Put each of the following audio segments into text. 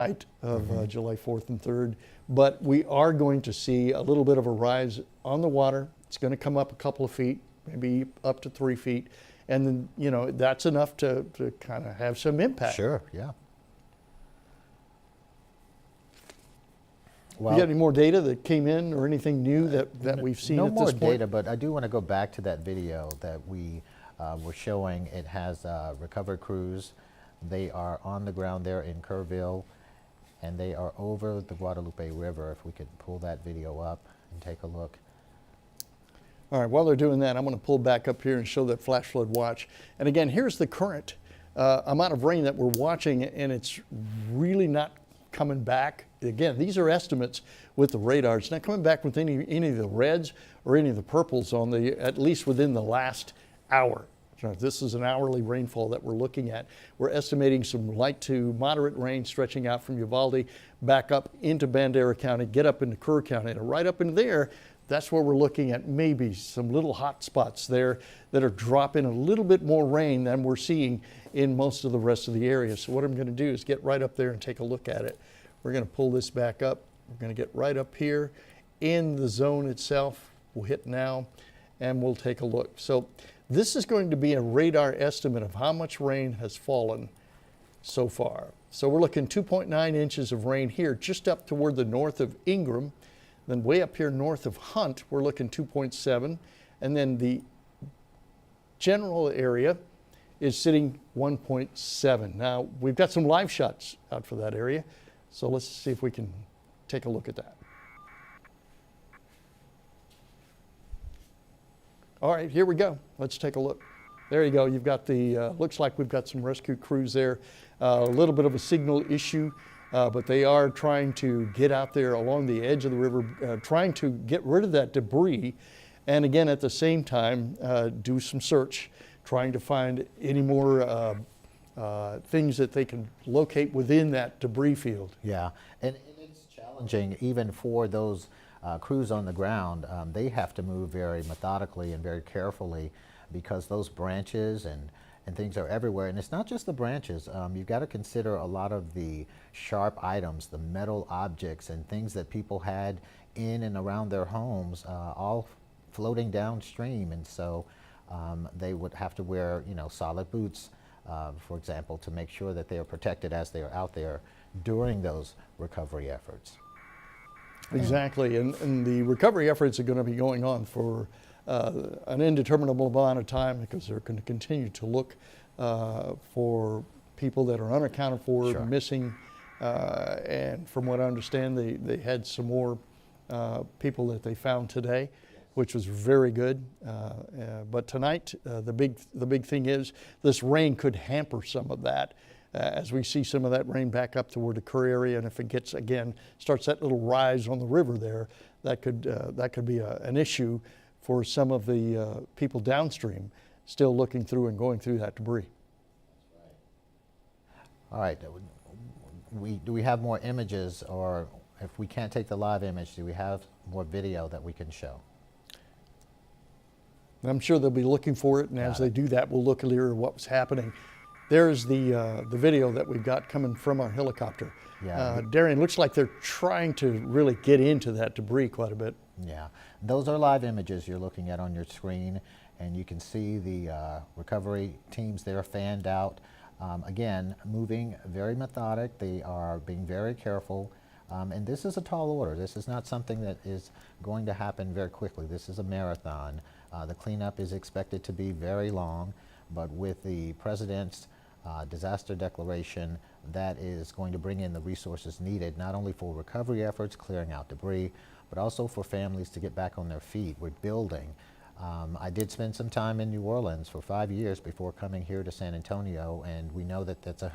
night of July 4th and 3rd, but we are going to see a little bit of a rise on the water. It's going to come up a couple of feet, maybe up to 3 feet, and then, you know, that's enough to kind of have some impact. Sure, yeah. Well, you got any more data that came in or anything new that we've seen at this point? No more data, but I do want to go back to that video that we were showing. It has recovery crews. They are on the ground there in Kerrville, and they are over the Guadalupe River. If we could pull that video up and take a look. All right, while they're doing that, I'm going to pull back up here and show that flash flood watch. And again, here's the current amount of rain that we're watching, and it's really not coming back. Again, these are estimates with the radar. It's not coming back with any of the reds or any of the purples on the, at least within the last hour. So this is an hourly rainfall that we're looking at. We're estimating some light to moderate rain stretching out from Uvalde back up into Bandera County, get up into Kerr County, and right up into there, that's where we're looking at maybe some little hot spots there that are dropping a little bit more rain than we're seeing in most of the rest of the area. So what I'm going to do is get right up there and take a look at it. We're going to pull this back up. We're going to get right up here in the zone itself. We'll hit now and we'll take a look. So this is going to be a radar estimate of how much rain has fallen so far. So we're looking 2.9 inches of rain here, just up toward the north of Ingram. Then way up here north of Hunt, we're looking 2.7. And then the general area is sitting 1.7. Now, we've got some live shots out for that area. So let's see if we can take a look at that. All right, here we go. Let's take a look. There you go. You've got the, looks like we've got some rescue crews there. A little bit of a signal issue, but they are trying to get out there along the edge of the river, trying to get rid of that debris. And again, at the same time, do some search, trying to find any more things that they can locate within that debris field. Yeah, and it's challenging even for those crews on the ground. They have to move very methodically and very carefully because those branches and things are everywhere. And it's not just the branches. You've got to consider a lot of the sharp items, the metal objects and things that people had in and around their homes, all floating downstream. And so they would have to wear, you know, solid boots, for example, to make sure that they are protected as they are out there during those recovery efforts. Exactly, and the recovery efforts are going to be going on for an indeterminable amount of time because they're going to continue to look for people that are unaccounted for, Sure. missing, and from what I understand, they had some more people that they found today, which was very good. But tonight, the big thing is this rain could hamper some of that. As we see some of that rain back up toward the Kerr area, and if it gets again starts that little rise on the river there, that could be an issue for some of the people downstream still looking through and going through that debris. All right, do we have more images, or if we can't take the live image, do we have more video that we can show? I'm sure they'll be looking for it, and as they do that, we'll look at what was happening. There's the video that we've got coming from our helicopter. Yeah. Darian, looks like they're trying to really get into that debris quite a bit. Yeah, those are live images you're looking at on your screen, and you can see the recovery teams there fanned out. Again, moving very methodic. They are being very careful. And this is a tall order. This is not something that is going to happen very quickly. This is a marathon. The cleanup is expected to be very long, but with the President's disaster declaration, that is going to bring in the resources needed, not only for recovery efforts, clearing out debris, but also for families to get back on their feet. We're building. I did spend some time in New Orleans for 5 years before coming here to San Antonio, and we know that that's a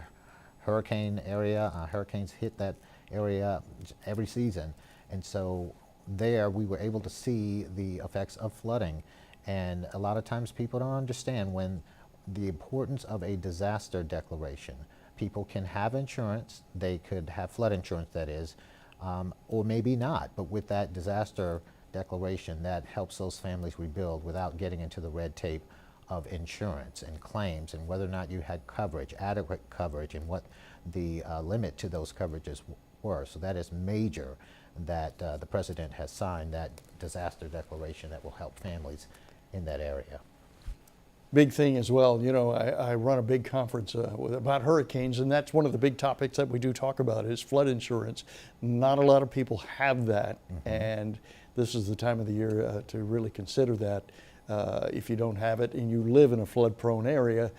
hurricane area. Hurricanes hit that area every season, and so there we were able to see the effects of flooding. And a lot of times people don't understand when the importance of a disaster declaration. People can have insurance, they could have flood insurance, that is, or maybe not, but with that disaster declaration, that helps those families rebuild without getting into the red tape of insurance and claims and whether or not you had coverage, adequate coverage, and what the limit to those coverages were. So that is major that the President has signed that disaster declaration that will help families in that area. Big thing as well, you know, I run a big conference about hurricanes, and that's one of the big topics that we do talk about is flood insurance. Not a lot of people have that, and this is the time of the year to really consider that. If you don't have it and you live in a flood-prone area,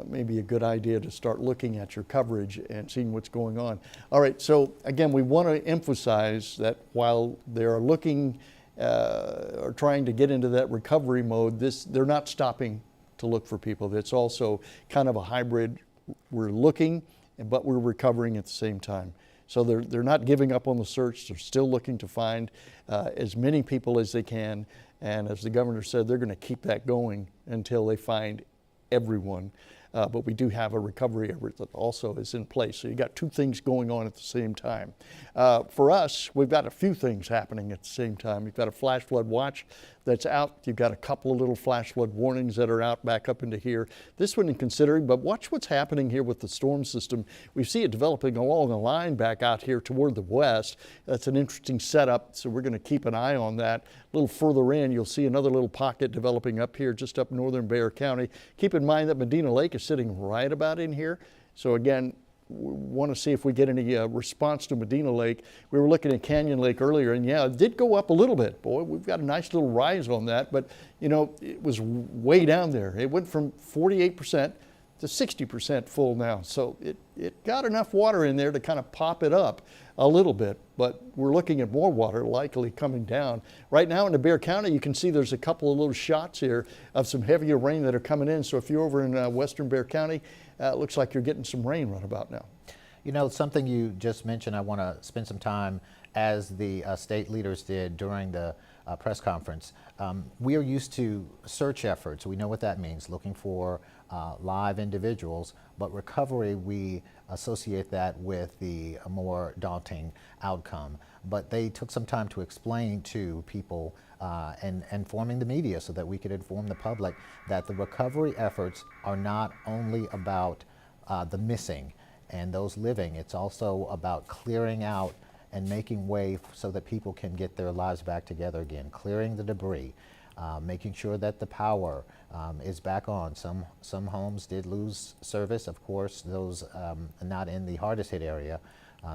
maybe a good idea to start looking at your coverage and seeing what's going on. All right, so again, we want to emphasize that while they're looking or trying to get into that recovery mode, they're not stopping to look for people. It's also kind of a hybrid. We're looking, but we're recovering at the same time. So they're not giving up on the search. They're still looking to find as many people as they can. And as the governor said, they're going to keep that going until they find everyone. But we do have a recovery effort that also is in place. So you got two things going on at the same time. For us, we've got a few things happening at the same time. You've got a flash flood watch that's out. You've got a couple of little flash flood warnings that are out back up into here. This one in considering, but watch what's happening here with the storm system. We see it developing along a line back out here toward the west. That's an interesting setup, so we're going to keep an eye on that. A little further in, you'll see another little pocket developing up here just up northern Bexar County. Keep in mind that Medina Lake is sitting right about in here. So again, we want to see if we get any response to Medina Lake. We were looking at Canyon Lake earlier, and yeah, it did go up a little bit. Boy, we've got a nice little rise on that, but you know, it was way down there. It went from 48% to 60% full now. So it got enough water in there to kind of pop it up a little bit, but we're looking at more water likely coming down. Right now in the Bexar County, you can see there's a couple of little shots here of some heavier rain that are coming in. So if you're over in western Bexar County, it looks like you're getting some rain right about now. You know, something you just mentioned, I want to spend some time, as the state leaders did during the press conference. We are used to search efforts. We know what that means, looking for live individuals, but recovery, we associate that with the more daunting outcome. But they took some time to explain to people and informing the media so that we could inform the public that the recovery efforts are not only about the missing and those living, it's also about clearing out and making way so that people can get their lives back together again, clearing the debris, making sure that the power is back on. Some homes did lose service, of course, those not in the hardest hit area.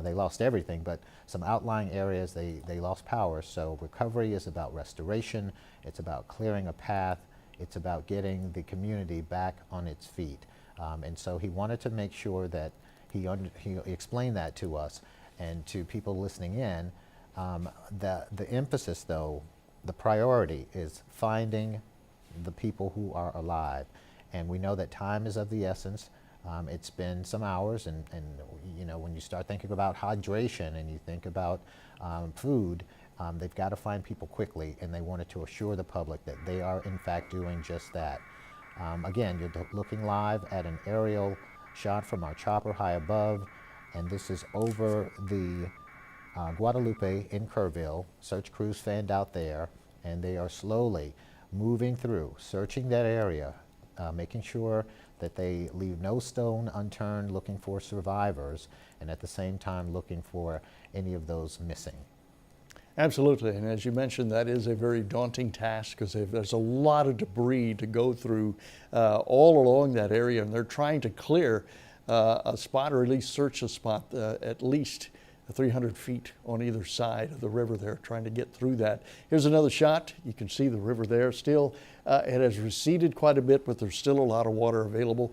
They lost everything, but some outlying areas, they lost power. So recovery is about restoration, it's about clearing a path, it's about getting the community back on its feet. And so he wanted to make sure that he explained that to us and to people listening in. The emphasis, though, the priority is finding the people who are alive. And we know that time is of the essence. It's been some hours, and you know, when you start thinking about hydration and you think about food, they've got to find people quickly, and they wanted to assure the public that they are in fact doing just that. Again, you're looking live at an aerial shot from our chopper high above, and this is over the Guadalupe in Kerrville. Search crews fanned out there, and they are slowly moving through, searching that area, making sure that they leave no stone unturned, looking for survivors, and at the same time looking for any of those missing. Absolutely, and as you mentioned, that is a very daunting task because there's a lot of debris to go through all along that area, and they're trying to clear a spot, or at least search a spot at least 300 feet on either side of the river there, trying to get through that. Here's another shot. You can see the river there still. It has receded quite a bit, but there's still a lot of water available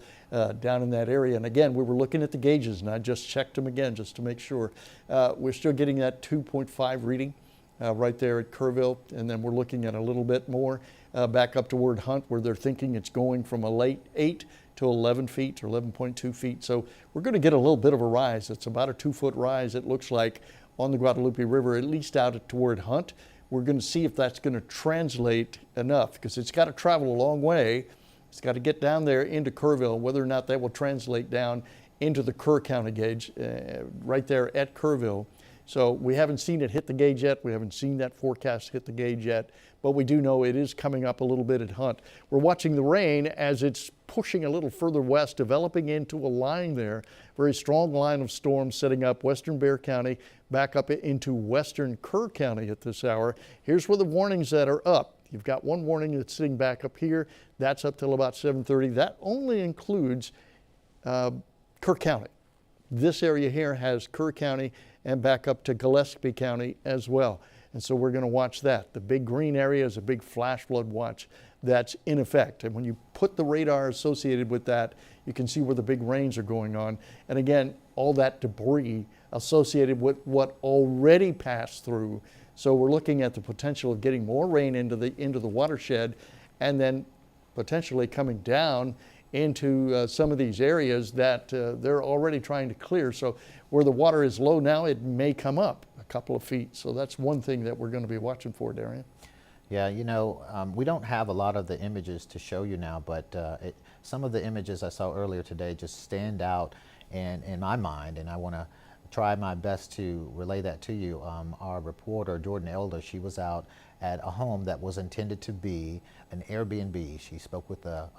down in that area. And again, we were looking at the gauges, and I just checked them again just to make sure. We're still getting that 2.5 reading right there at Kerrville, and then we're looking at a little bit more back up toward Hunt, where they're thinking it's going from a late 8 to 11 feet or 11.2 feet. So we're going to get a little bit of a rise. It's about a 2-foot rise, it looks like, on the Guadalupe River, at least out toward Hunt. We're going to see if that's going to translate enough, because it's got to travel a long way. It's got to get down there into Kerrville. Whether or not that will translate down into the Kerr County gauge right there at Kerrville. So we haven't seen it hit the gauge yet. We haven't seen that forecast hit the gauge yet, but we do know it is coming up a little bit at Hunt. We're watching the rain as it's pushing a little further west, developing into a line there. Very strong line of storms setting up western Bexar County, back up into western Kerr County at this hour. Here's where the warnings that are up. You've got one warning that's sitting back up here. That's up till about 7:30. That only includes Kerr County. This area here has Kerr County and back up to Gillespie County as well. And so we're going to watch that. The big green area is a big flash flood watch that's in effect. And when you put the radar associated with that, you can see where the big rains are going on. And again, all that debris associated with what already passed through. So we're looking at the potential of getting more rain into the watershed, and then potentially coming down into some of these areas that they're already trying to clear. So where the water is low now, it may come up a couple of feet. So that's one thing that we're going to be watching for, Darian. Yeah, you know, we don't have a lot of the images to show you now, but some of the images I saw earlier today just stand out in my mind, and I want to try my best to relay that to you. Our reporter, Jordan Elder, she was out at a home that was intended to be an Airbnb. She spoke with a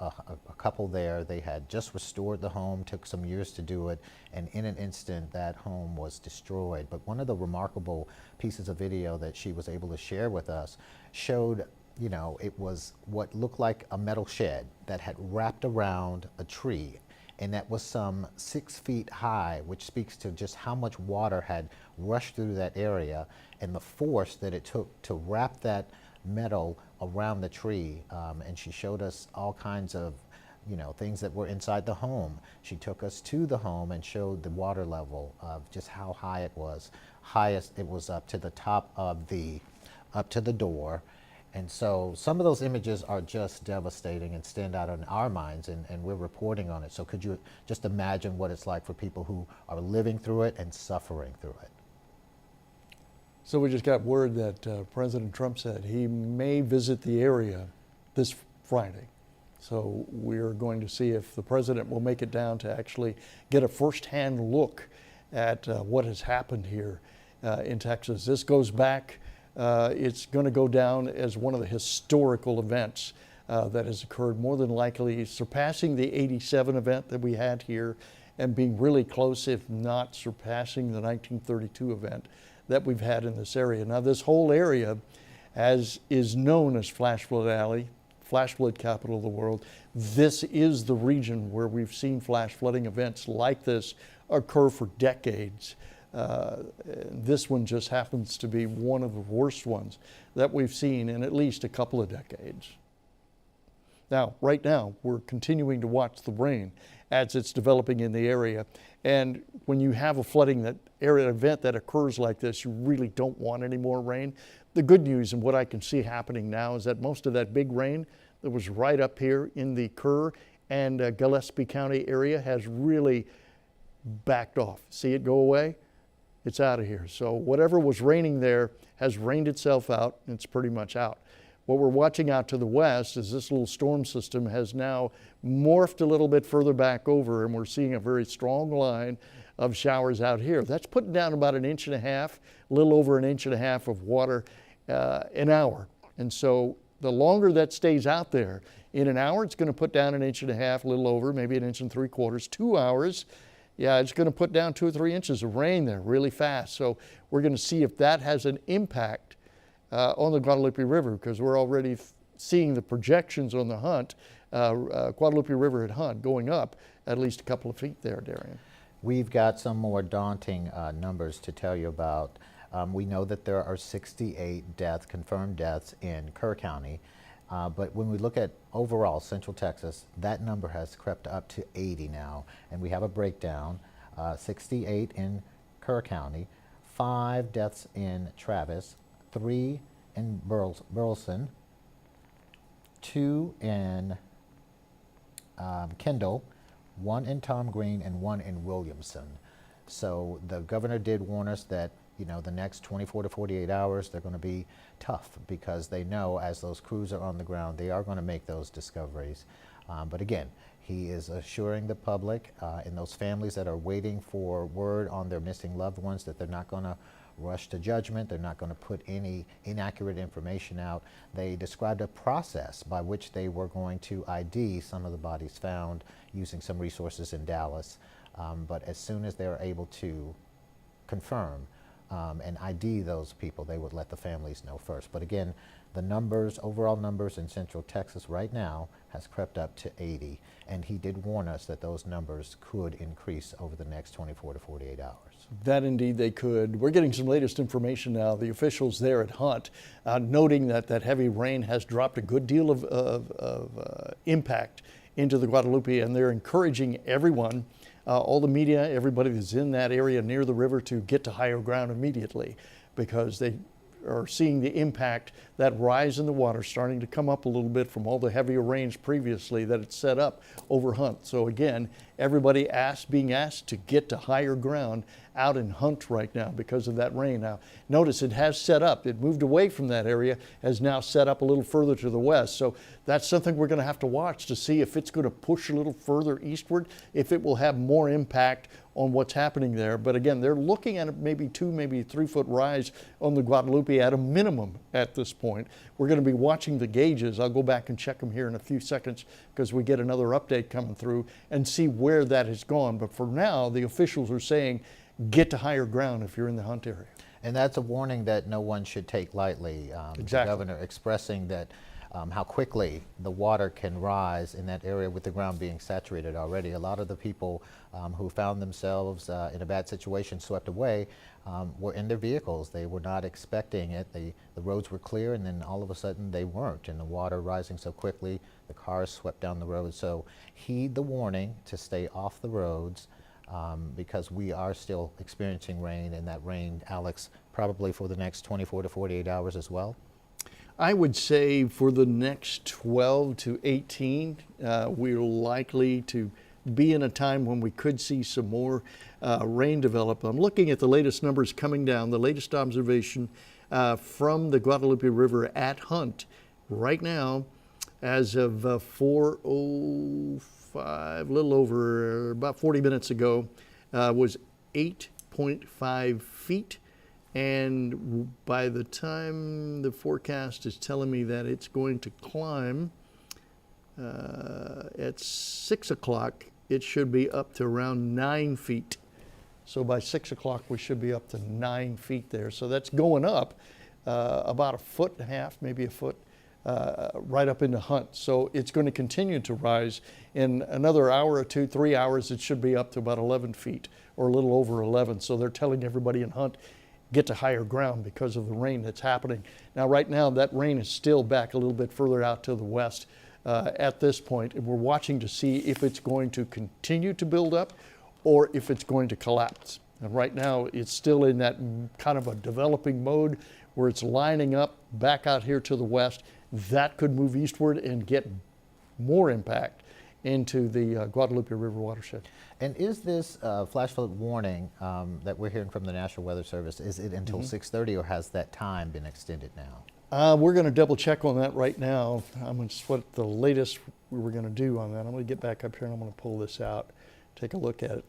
couple there. They had just restored the home, took some years to do it, and in an instant that home was destroyed. But one of the remarkable pieces of video that she was able to share with us showed, you know, it was what looked like a metal shed that had wrapped around a tree, and that was some 6 feet high, which speaks to just how much water had rushed through that area and the force that it took to wrap that metal around the tree. And she showed us all kinds of, you know, things that were inside the home. She took us to the home and showed the water level of just how high it was. Highest, it was up to the top of up to the door. And so some of those images are just devastating and stand out in our minds, and we're reporting on it. So could you just imagine what it's like for people who are living through it and suffering through it? So we just got word that President Trump said he may visit the area this Friday. So we're going to see if the president will make it down to actually get a firsthand look at what has happened here in Texas. This goes back, it's going to go down as one of the historical events that has occurred, more than likely surpassing the '87 event that we had here and being really close, if not surpassing the 1932 event that we've had in this area. Now, this whole area is known as Flash Flood Alley, flash flood capital of the world. This is the region where we've seen flash flooding events like this occur for decades. This one just happens to be one of the worst ones that we've seen in at least a couple of decades. Now, right now, we're continuing to watch the rain as it's developing in the area. And when you have a flooding event that occurs like this, you really don't want any more rain. The good news and what I can see happening now is that most of that big rain that was right up here in the Kerr and Gillespie County area has really backed off. See it go away? It's out of here. So whatever was raining there has rained itself out, and it's pretty much out. What we're watching out to the west is this little storm system has now morphed a little bit further back over, and we're seeing a very strong line of showers out here. That's putting down about 1.5 inches, a little over 1.5 inches of water an hour. And so the longer that stays out there, in an hour it's going to put down 1.5 inches, a little over, maybe 1.75 inches. 2 hours, yeah, it's going to put down 2 or 3 inches of rain there really fast. So we're going to see if that has an impact on the Guadalupe River, because we're already seeing the projections on the Hunt, Guadalupe River at Hunt going up at least a couple of feet there, Darian. We've got some more daunting numbers to tell you about. We know that there are 68 confirmed deaths in Kerr County, but when we look at overall Central Texas, that number has crept up to 80 now, and we have a breakdown. 68 in Kerr County, 5 deaths in Travis, 3 in Burleson, 2 in Kendall, 1 in Tom Green, and 1 in Williamson. So the governor did warn us that, you know, the next 24 to 48 hours, they're going to be tough, because they know as those crews are on the ground, they are going to make those discoveries. But again, He is assuring the public and those families that are waiting for word on their missing loved ones that they're not going to rush to judgment. They're not going to put any inaccurate information out. They described a process by which they were going to ID some of the bodies found using some resources in Dallas. But as soon as they're able to confirm and ID those people, they would let the families know first. But again, the numbers, overall numbers in Central Texas right now has crept up to 80. And he did warn us that those numbers could increase over the next 24 to 48 hours. That indeed they could. We're getting some latest information now. The officials there at Hunt noting that that heavy rain has dropped a good deal of impact into the Guadalupe, and they're encouraging everyone, all the media, everybody that's in that area near the river, to get to higher ground immediately, because they are seeing the impact, that rise in the water starting to come up a little bit from all the heavier rains previously that it set up over Hunt. So again, everybody being asked to get to higher ground out in Hunt right now because of that rain. Now, notice it has set up. It moved away from that area, has now set up a little further to the west. So that's something we're going to have to watch to see if it's going to push a little further eastward, if it will have more impact on what's happening there. But again, they're looking at maybe 2, maybe 3 foot rise on the Guadalupe at a minimum at this point. We're going to be watching the gauges. I'll go back and check them here in a few seconds because we get another update coming through and see where that has gone. But for now, the officials are saying get to higher ground if you're in the Hunt area. And that's a warning that no one should take lightly. Exactly. The governor expressing that how quickly the water can rise in that area with the ground being saturated already. A lot of the people who found themselves in a bad situation swept away were in their vehicles. They were not expecting it. The roads were clear, and then all of a sudden they weren't, and the water rising so quickly, the cars swept down the road. So heed the warning to stay off the roads because we are still experiencing rain, and that rain, Alex, probably for the next 24 to 48 hours as well. I would say for the next 12 to 18, we're likely to be in a time when we could see some more rain develop. I'm looking at the latest numbers coming down, the latest observation from the Guadalupe River at Hunt right now as of 4:05, a little over about 40 minutes ago, was 8.5 feet. And by the time the forecast is telling me that it's going to climb at 6 o'clock, it should be up to around 9 feet. So by 6 o'clock, we should be up to 9 feet there. So that's going up about 1.5 feet, maybe a foot, right up into Hunt. So it's going to continue to rise. In another hour or 2, 3 hours, it should be up to about 11 feet or a little over 11. So they're telling everybody in Hunt, get to higher ground because of the rain that's happening. Now, right now, that rain is still back a little bit further out to the west at this point, and we're watching to see if it's going to continue to build up or if it's going to collapse. And right now, it's still in that kind of a developing mode where it's lining up back out here to the west. That could move eastward and get more impact into the Guadalupe River watershed. And is this flash flood warning that we're hearing from the National Weather Service, is it until 6:30 or has that time been extended now? We're going to double check on that right now. I'm going to what the latest we were going to do on that. I'm going to get back up here and I'm going to pull this out, take a look at it.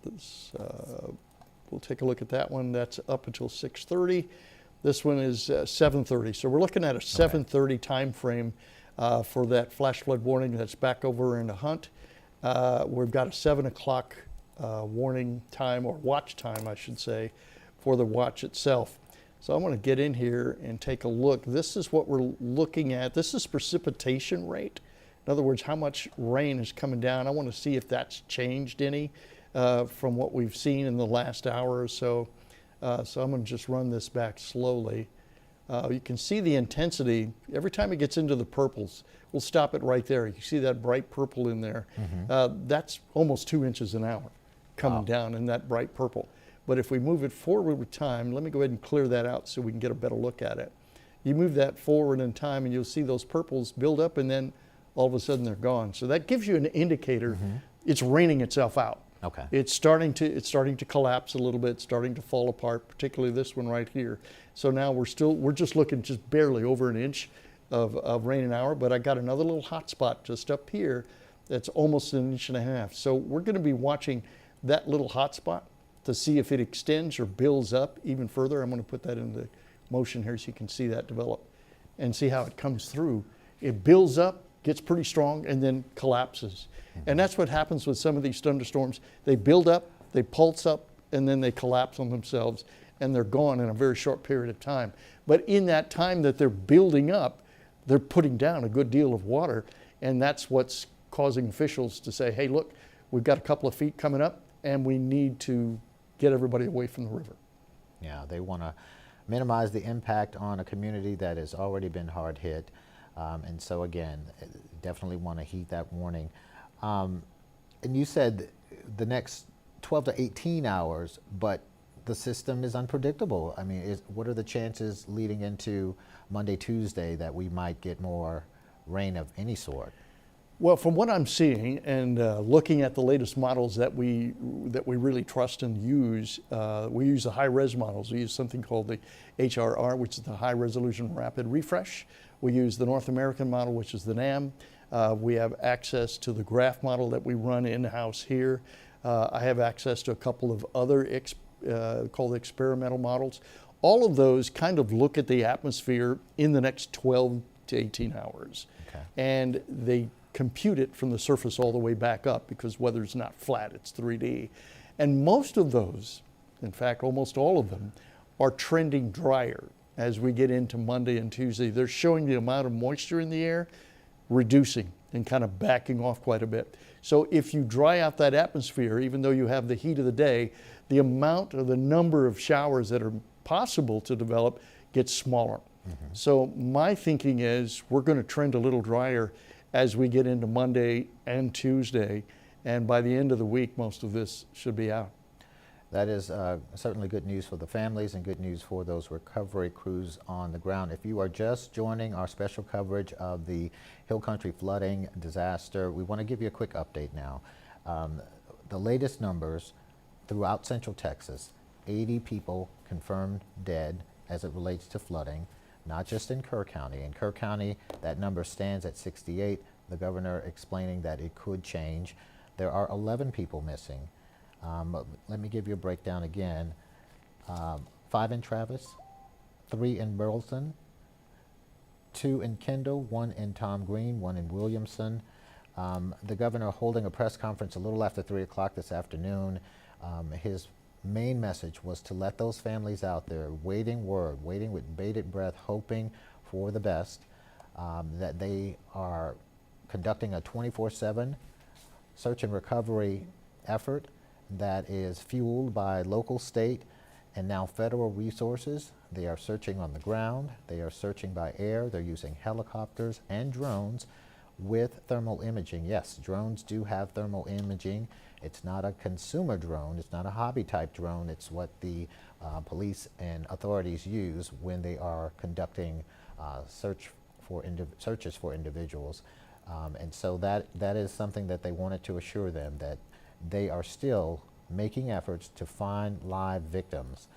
We'll take a look at that one. That's up until 6:30. This one is 7:30. So we're looking at a 7:30 time frame for that flash flood warning that's back over into Hunt. We've got a 7 o'clock warning time, or watch time, I should say, for the watch itself. So I want to get in here and take a look. This is what we're looking at. This is precipitation rate. In other words, how much rain is coming down. I want to see if that's changed any from what we've seen in the last hour or so. So I'm going to just run this back slowly. You can see the intensity every time it gets into the purples. We'll stop it right there. You see that bright purple in there. That's almost 2 inches an hour coming down in that bright purple. But if we move it forward with time, let me go ahead and clear that out so we can get a better look at it. You move that forward in time and you'll see those purples build up and then all of a sudden they're gone. So that gives you an indicator it's raining itself out. Okay. It's starting to collapse a little bit, starting to fall apart, particularly this one right here. So now we're just looking just barely over an inch of rain an hour, but I got another little hot spot just up here that's almost 1.5 inches. So we're going to be watching that little hot spot to see if it extends or builds up even further. I'm going to put that into motion here so you can see that develop and see how it comes through. It builds up, gets pretty strong, and then collapses. And that's what happens with some of these thunderstorms. They build up, they pulse up, and then they collapse on themselves, and they're gone in a very short period of time. But in that time that they're building up, they're putting down a good deal of water, and that's what's causing officials to say, hey, look, we've got a couple of feet coming up, and we need to get everybody away from the river. Yeah, they want to minimize the impact on a community that has already been hard hit. And so again, definitely want to heed that warning. And you said the next 12 to 18 hours, but the system is unpredictable. I mean, what are the chances leading into Monday, Tuesday that we might get more rain of any sort? Well, from what I'm seeing and looking at the latest models that we really trust and use, we use the high-res models. We use something called the HRR, which is the High Resolution Rapid Refresh. We use the North American model, which is the NAM. We have access to the graph model that we run in-house here. I have access to a couple of other called experimental models. All of those kind of look at the atmosphere in the next 12 to 18 hours. Okay. And they compute it from the surface all the way back up, because weather's not flat, it's 3D. And most of those, in fact, almost all of them, are trending drier as we get into Monday and Tuesday. They're showing the amount of moisture in the air reducing and kind of backing off quite a bit. So if you dry out that atmosphere, even though you have the heat of the day, the amount or the number of showers that are possible to develop gets smaller. So my thinking is we're going to trend a little drier as we get into Monday and Tuesday, and by the end of the week, most of this should be out. That is certainly good news for the families and good news for those recovery crews on the ground. If you are just joining our special coverage of the Hill Country flooding disaster, we want to give you a quick update now. The latest numbers throughout Central Texas, 80 people confirmed dead as it relates to flooding, not just in Kerr County. In Kerr County, that number stands at 68. The governor explaining that it could change. There are 11 people missing. Let me give you a breakdown again. 5 in Travis, 3 in Burleson, 2 in Kendall, 1 in Tom Green, 1 in Williamson. The governor holding a press conference a little after 3 o'clock this afternoon. His main message was to let those families out there waiting with bated breath, hoping for the best, that they are conducting a 24/7 search and recovery effort that is fueled by local, state, and now federal resources. They are searching on the ground, they are searching by air, they're using helicopters and drones with thermal imaging. Yes, drones do have thermal imaging. It's not a consumer drone, it's not a hobby type drone, it's what the police and authorities use when they are conducting searches for individuals. And so that is something that they wanted to assure them, that they are still making efforts to find live victims,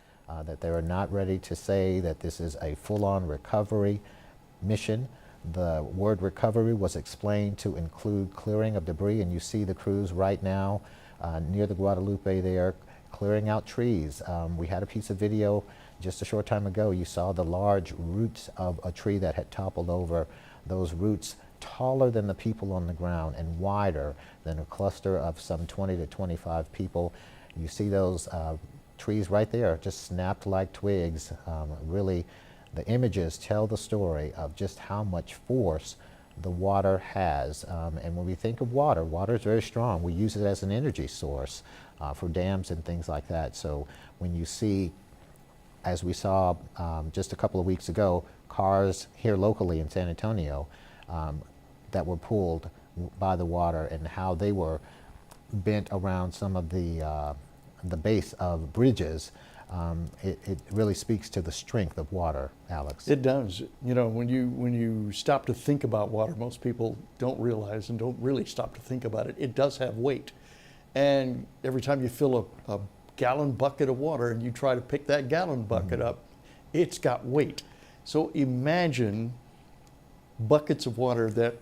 that they are not ready to say that this is a full-on recovery mission. The word recovery was explained to include clearing of debris, and you see the crews right now near the Guadalupe there clearing out trees. We had a piece of video just a short time ago. You saw the large roots of a tree that had toppled over. Those roots taller than the people on the ground and wider than a cluster of some 20 to 25 people. You see those trees right there, just snapped like twigs. Really, the images tell the story of just how much force the water has. And when we think of water, water is very strong. We use it as an energy source for dams and things like that. So when you see, as we saw just a couple of weeks ago, cars here locally in San Antonio that were pulled by the water and how they were bent around some of the base of bridges, it really speaks to the strength of water, Alex. It does. You know, when you stop to think about water, most people don't realize and don't really stop to think about it. It does have weight. And every time you fill a gallon bucket of water and you try to pick that gallon bucket up, it's got weight. So imagine buckets of water that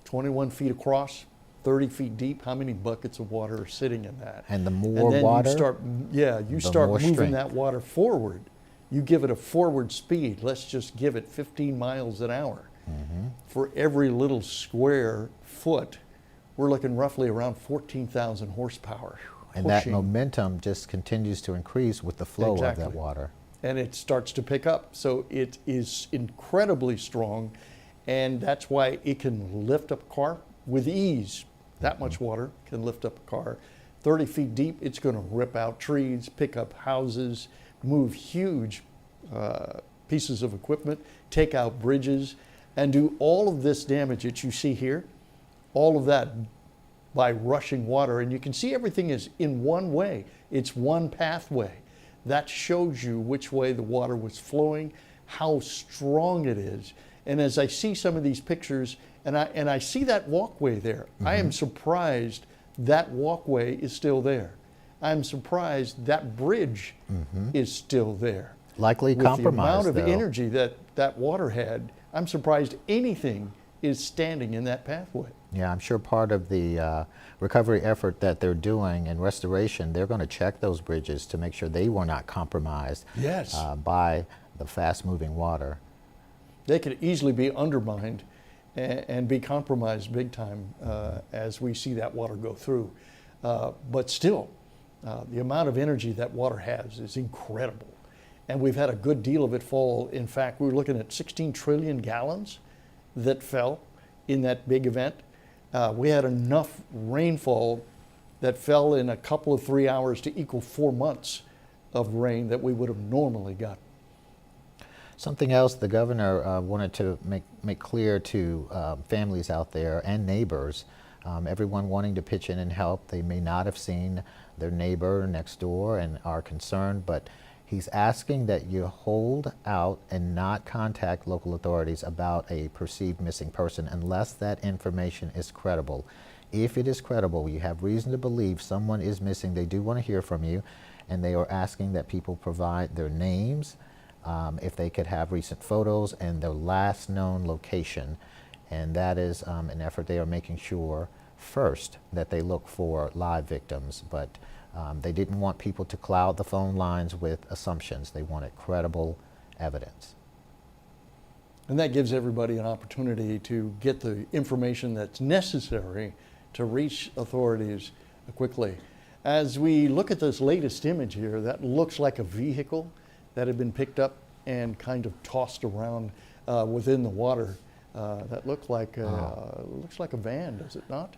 21 feet across, 30 feet deep, how many buckets of water are sitting in that? And the more then water, you start, you start more moving strength. that water forward. You give it a forward speed. Let's just give it 15 miles an hour. For every little square foot, we're looking roughly around 14,000 horsepower. and that pushing. momentum just continues to increase with the flow of Exactly. that water. And it starts to pick up. So it is incredibly strong, and that's why it can lift up a car with ease. That much water can lift up a car. 30 feet deep, it's going to rip out trees, pick up houses, move huge pieces of equipment, take out bridges, and do all of this damage that you see here, all of that by rushing water. And you can see everything is in one way. It's one pathway. That shows you which way the water was flowing, how strong it is. And as I see some of these pictures, and I see that walkway there, I am surprised that walkway is still there. I'm surprised that bridge is still there. Likely With compromised, the amount of though. energy that that water had, I'm surprised anything is standing in that pathway. Yeah, I'm sure part of the recovery effort that they're doing and restoration, they're going to check those bridges to make sure they were not compromised Yes. by the fast-moving water. They could easily be undermined and be compromised big time as we see that water go through. But still, the amount of energy that water has is incredible. And we've had a good deal of it fall. In fact, we were looking at 16 trillion gallons that fell in that big event. We had enough rainfall that fell in a couple of 3 hours to equal 4 months of rain that we would have normally got. Something else the governor wanted to make clear to families out there and neighbors, everyone wanting to pitch in and help. They may not have seen their neighbor next door and are concerned, but he's asking that you hold out and not contact local authorities about a perceived missing person unless that information is credible. If it is credible, you have reason to believe someone is missing, they do want to hear from you, and they are asking that people provide their names, if they could have recent photos, and their last known location. And that is an effort they are making sure first that they look for live victims, but they didn't want people to cloud the phone lines with assumptions. They wanted credible evidence. And that gives everybody an opportunity to get the information that's necessary to reach authorities quickly. As we look at this latest image here, that looks like a vehicle that had been picked up and kind of tossed around within the water. That looked like looks like a van, does it not?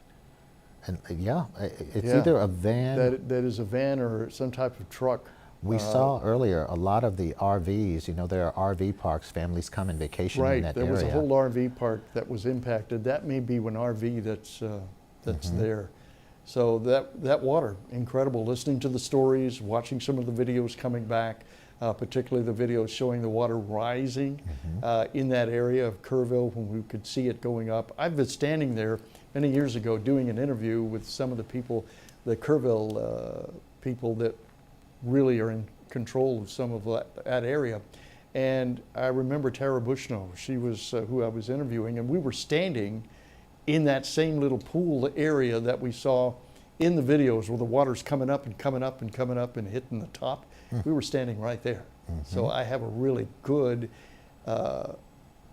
And yeah, it's Yeah. either a van. That is a van or some type of truck. We saw earlier a lot of the RVs. You know, there are RV parks. Families come and vacation in Right, that there area. was a whole RV park that was impacted. That may be an RV that's there. So that water, incredible. Listening to the stories, watching some of the videos coming back, particularly the videos showing the water rising in that area of Kerrville when we could see it going up. I've been standing there many years ago doing an interview with some of the people, the Kerrville people that really are in control of some of that area. And I remember Tara Bushnell, she was who I was interviewing, and we were standing in that same little pool area that we saw in the videos where the water's coming up and coming up and coming up and hitting the top. We were standing right there. So I have a really good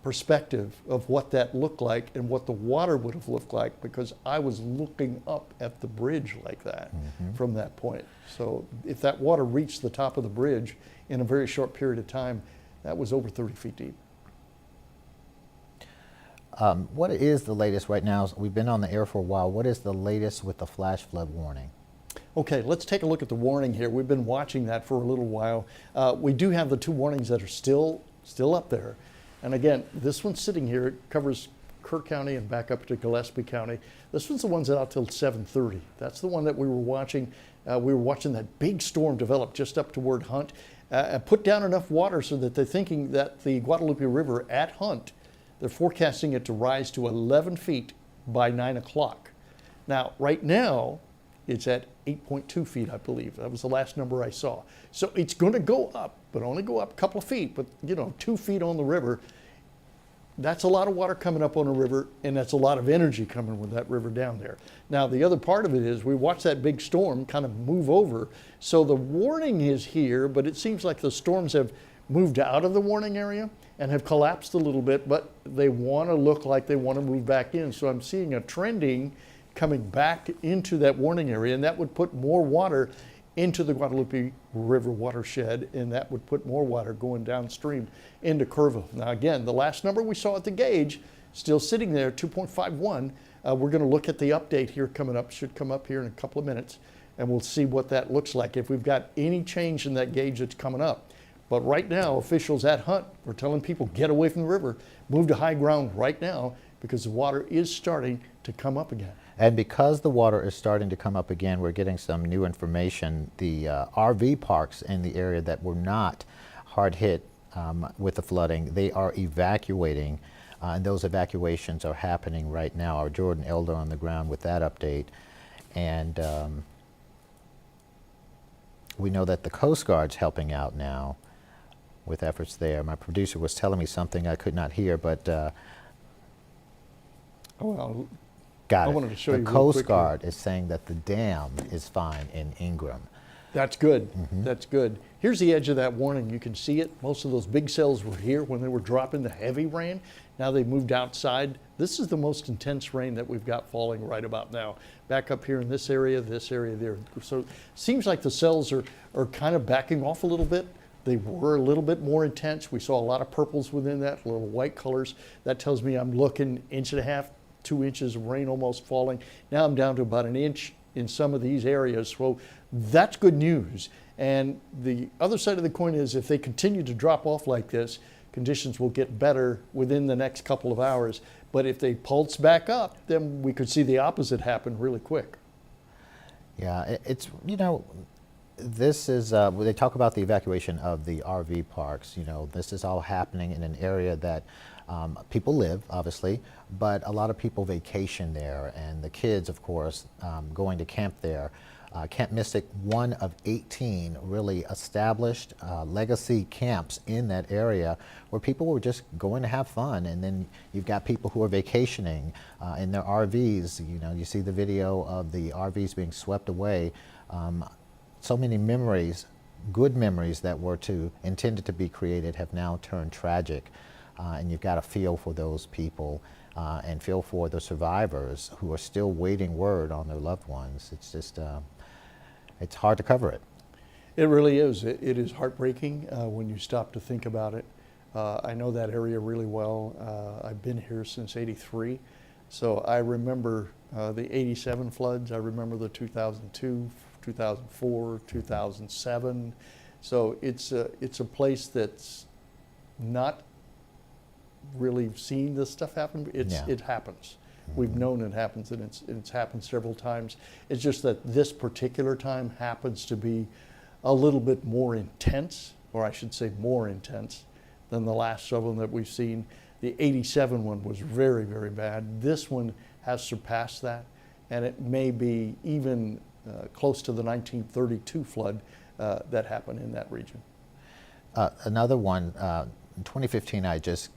perspective of what that looked like and what the water would have looked like, because I was looking up at the bridge like that from that point. So if that water reached the top of the bridge in a very short period of time, that was over 30 feet deep. What is the latest right now? We've been on the air for a while. What is the latest with the flash flood warning? Okay, let's take a look at the warning here. We've been watching that for a little while. We do have the two warnings that are still up there. And again, this one's sitting here. It covers Kerr County and back up to Gillespie County. This one's the one's out till 7:30. That's the one that we were watching. We were watching that big storm develop just up toward Hunt. Put down enough water so that they're thinking that the Guadalupe River at Hunt, they're forecasting it to rise to 11 feet by 9 o'clock. Now, right now, it's at 8.2 feet, I believe. That was the last number I saw. So it's going to go up, but only go up a couple of feet, but 2 feet on the river. that's a lot of water coming up on a river, and that's a lot of energy coming with that river down there. Now, the other part of it is we watch that big storm kind of move over. So the warning is here, but it seems like the storms have moved out of the warning area and have collapsed a little bit, but they want to look like they want to move back in. So I'm seeing a trending coming back into that warning area, and that would put more water into the Guadalupe River watershed, and that would put more water going downstream into Kerrville. Now again, the last number we saw at the gauge, still sitting there, 2.51. We're going to look at the update here coming up, should come up here in a couple of minutes, and we'll see what that looks like, if we've got any change in that gauge that's coming up. But right now, officials at Hunt are telling people, get away from the river, move to high ground right now, because the water is starting to come up again. And because the water is starting to come up again, we're getting some new information. The RV parks in the area that were not hard hit with the flooding, they are evacuating, and those evacuations are happening right now. Our Jordan Elder on the ground with that update. And we know that the Coast Guard's helping out now with efforts there. My producer was telling me something I could not hear, but Well, got I it. wanted to show the you real Coast quick Guard is saying that the dam is fine in Ingram. that's good. That's good. Here's the edge of that warning. You can see it. Most of those big cells were here when they were dropping the heavy rain. Now they've moved outside. This is the most intense rain that we've got falling right about now. Back up here in this area there. So it seems like the cells are kind of backing off a little bit. They were a little bit more intense. We saw a lot of purples within that, little white colors. That tells me I'm looking 1.5 inches, 2 inches of rain almost falling. Now I'm down to about 1 inch in some of these areas. So that's good news. And the other side of the coin is if they continue to drop off like this, conditions will get better within the next couple of hours. But if they pulse back up, then we could see the opposite happen really quick. Yeah, it's, you know, this is, they talk about the evacuation of the RV parks. You know, this is all happening in an area that people live, obviously, but a lot of people vacation there, and the kids, of course, going to camp there. Camp Mystic, one of 18 really established legacy camps in that area where people were just going to have fun. And then you've got people who are vacationing in their RVs. You know, you see the video of the RVs being swept away. So many memories, good memories that were intended to be created have now turned tragic. And you've got to feel for those people and feel for the survivors who are still waiting word on their loved ones. It's just, it's hard to cover it. It really is. It is heartbreaking when you stop to think about it. I know that area really well. I've been here since '83. So I remember the '87 floods. I remember the 2002, 2004, 2007. So it's a place that's not really seen this stuff happen. It happens. We've known it happens, and it's happened several times. It's just that this particular time happens to be a little bit more intense, or I should say more intense, than the last several that we've seen. The '87 one was very, very bad. This one has surpassed that, and it may be even close to the 1932 flood that happened in that region. Another one, in 2015, I just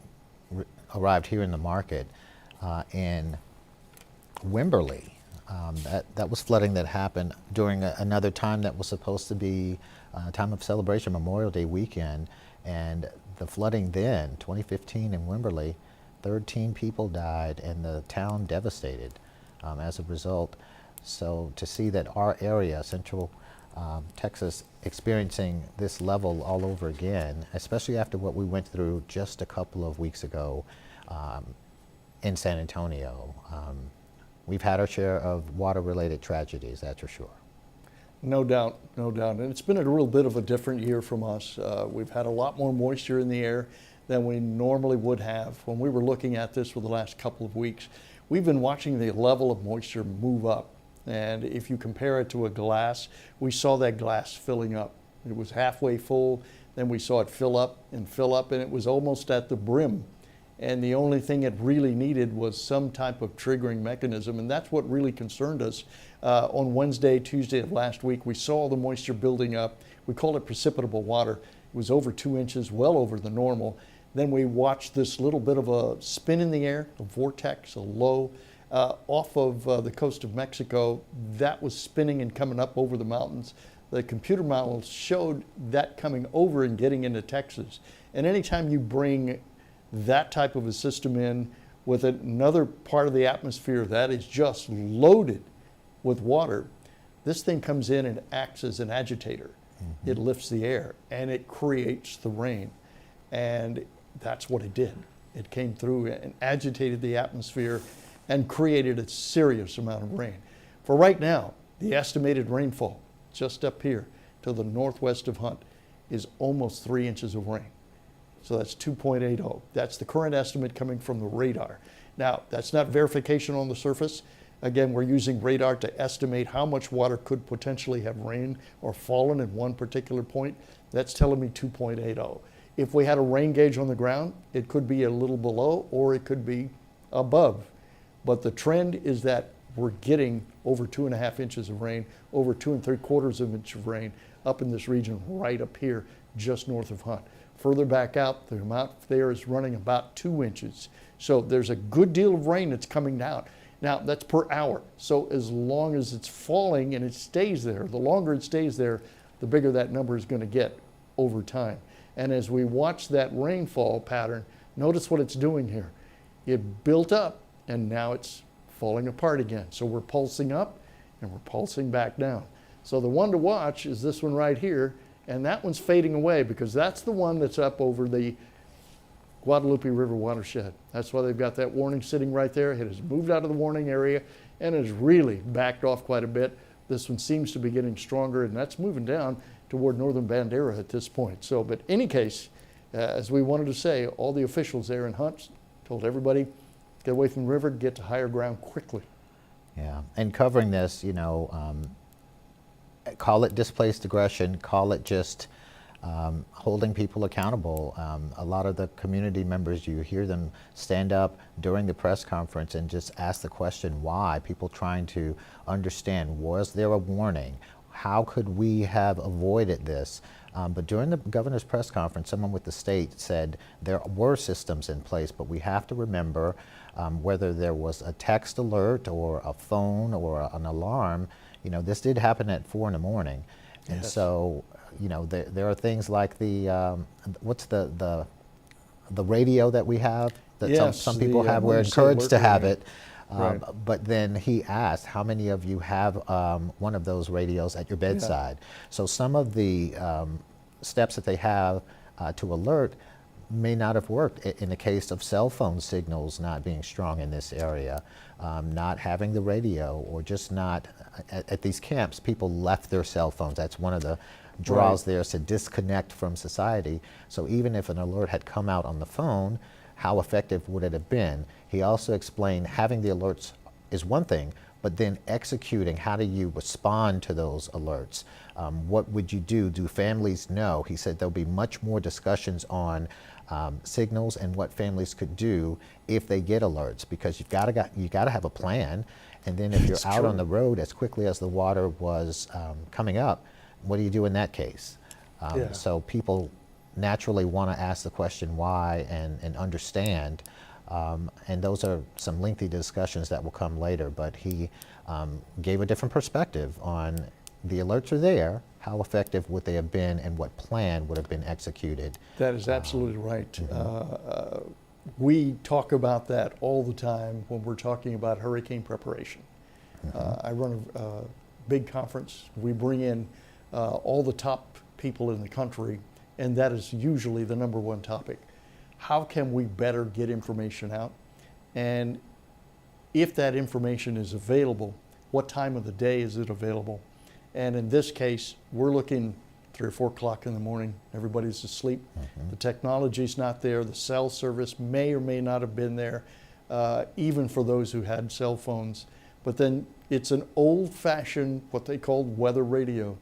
arrived here in the market in Wimberley. That was flooding that happened during another time that was supposed to be a time of celebration, Memorial Day weekend. And the flooding then, 2015 in Wimberley, 13 people died and the town devastated as a result. So to see that our area, Central Texas, experiencing this level all over again, especially after what we went through just a couple of weeks ago in San Antonio. We've had our share of water-related tragedies, that's for sure. No doubt, no doubt. And it's been a real bit of a different year from us. We've had a lot more moisture in the air than we normally would have. When we were looking at this for the last couple of weeks, we've been watching the level of moisture move up. And if you compare it to a glass, we saw that glass filling up. It was halfway full, then we saw it fill up, and it was almost at the brim. And the only thing it really needed was some type of triggering mechanism, and that's what really concerned us. On Wednesday, Tuesday of last week, we saw the moisture building up. We call it precipitable water. It was over 2 inches, well over the normal. Then we watched this little bit of a spin in the air, a vortex, a low, off of the coast of Mexico. That was spinning and coming up over the mountains. The computer models showed that coming over and getting into Texas. And anytime you bring that type of a system in with another part of the atmosphere that is just loaded with water, this thing comes in and acts as an agitator. It lifts the air and it creates the rain. And that's what it did. It came through and agitated the atmosphere and created a serious amount of rain. For right now, the estimated rainfall just up here to the northwest of Hunt is almost 3 inches of rain. So that's 2.80. That's the current estimate coming from the radar. Now, that's not verification on the surface. Again, we're using radar to estimate how much water could potentially have rained or fallen in one particular point. That's telling me 2.80. If we had a rain gauge on the ground, it could be a little below or it could be above. But the trend is that we're getting over 2.5 inches of rain, over 2 3/4 of an inch of rain up in this region right up here just north of Hunt. Further back out, the amount there is running about 2 inches. So there's a good deal of rain that's coming down. Now, that's per hour. So as long as it's falling and it stays there, the longer it stays there, the bigger that number is going to get over time. And as we watch that rainfall pattern, notice what it's doing here. It built up and now it's falling apart again. So we're pulsing up and we're pulsing back down. So the one to watch is this one right here, and that one's fading away because that's the one that's up over the Guadalupe River watershed. That's why they've got that warning sitting right there. It has moved out of the warning area and has really backed off quite a bit. This one seems to be getting stronger, and that's moving down toward northern Bandera at this point. So, but in any case, as we wanted to say, all the officials there in Hunt told everybody, get away from the river, get to higher ground quickly. Yeah, and covering this, call it displaced aggression, call it just holding people accountable. A lot of the community members, you hear them stand up during the press conference and just ask the question why, people trying to understand, was there a warning? How could we have avoided this? But during the governor's press conference, someone with the state said there were systems in place, but we have to remember whether there was a text alert or a phone or an alarm, this did happen at 4 in the morning. And Yes. so, there are things like the, what's the radio that we have that Yes, some people the, have, we're emergency encouraged alert to have radio. it. Right. But then he asked, how many of you have one of those radios at your bedside? So some of the steps that they have to alert may not have worked in the case of cell phone signals not being strong in this area, not having the radio, or just not, at these camps, people left their cell phones. That's one of the draws there, is to disconnect from society. So even if an alert had come out on the phone, how effective would it have been? He also explained having the alerts is one thing, but then executing, how do you respond to those alerts? What would you do? Do families know? He said there'll be much more discussions on signals and what families could do if they get alerts, because you got to have a plan. And then if you're It's out true. on the road as quickly as the water was coming up, what do you do in that case? Yeah. So people naturally want to ask the question why and understand. And those are some lengthy discussions that will come later, but he gave a different perspective on the alerts are there, how effective would they have been, and what plan would have been executed. That is absolutely right. We talk about that all the time when we're talking about hurricane preparation. I run a big conference. We bring in all the top people in the country, and that is usually the number one topic. How can we better get information out? And if that information is available, what time of the day is it available? And in this case, we're looking 3 or 4 o'clock in the morning. Everybody's asleep. The technology's not there. The cell service may or may not have been there, even for those who had cell phones. But then it's an old-fashioned, what they called weather radio.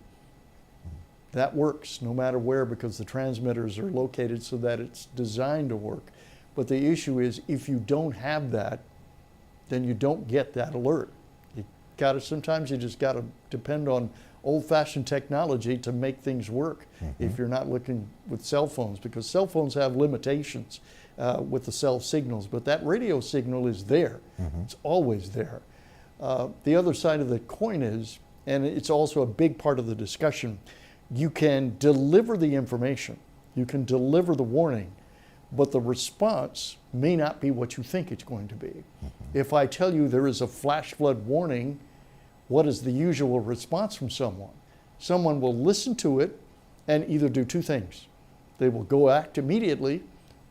That works no matter where, because the transmitters are located so that it's designed to work. But the issue is, if you don't have that, then you don't get that alert. You sometimes you just got to depend on old-fashioned technology to make things work if you're not looking with cell phones, because cell phones have limitations with the cell signals, but that radio signal is there. It's always there. The other side of the coin is, and it's also a big part of the discussion, you can deliver the information, you can deliver the warning, but the response may not be what you think it's going to be. If I tell you there is a flash flood warning, what is the usual response from someone? Someone will listen to it and either do two things. They will go act immediately,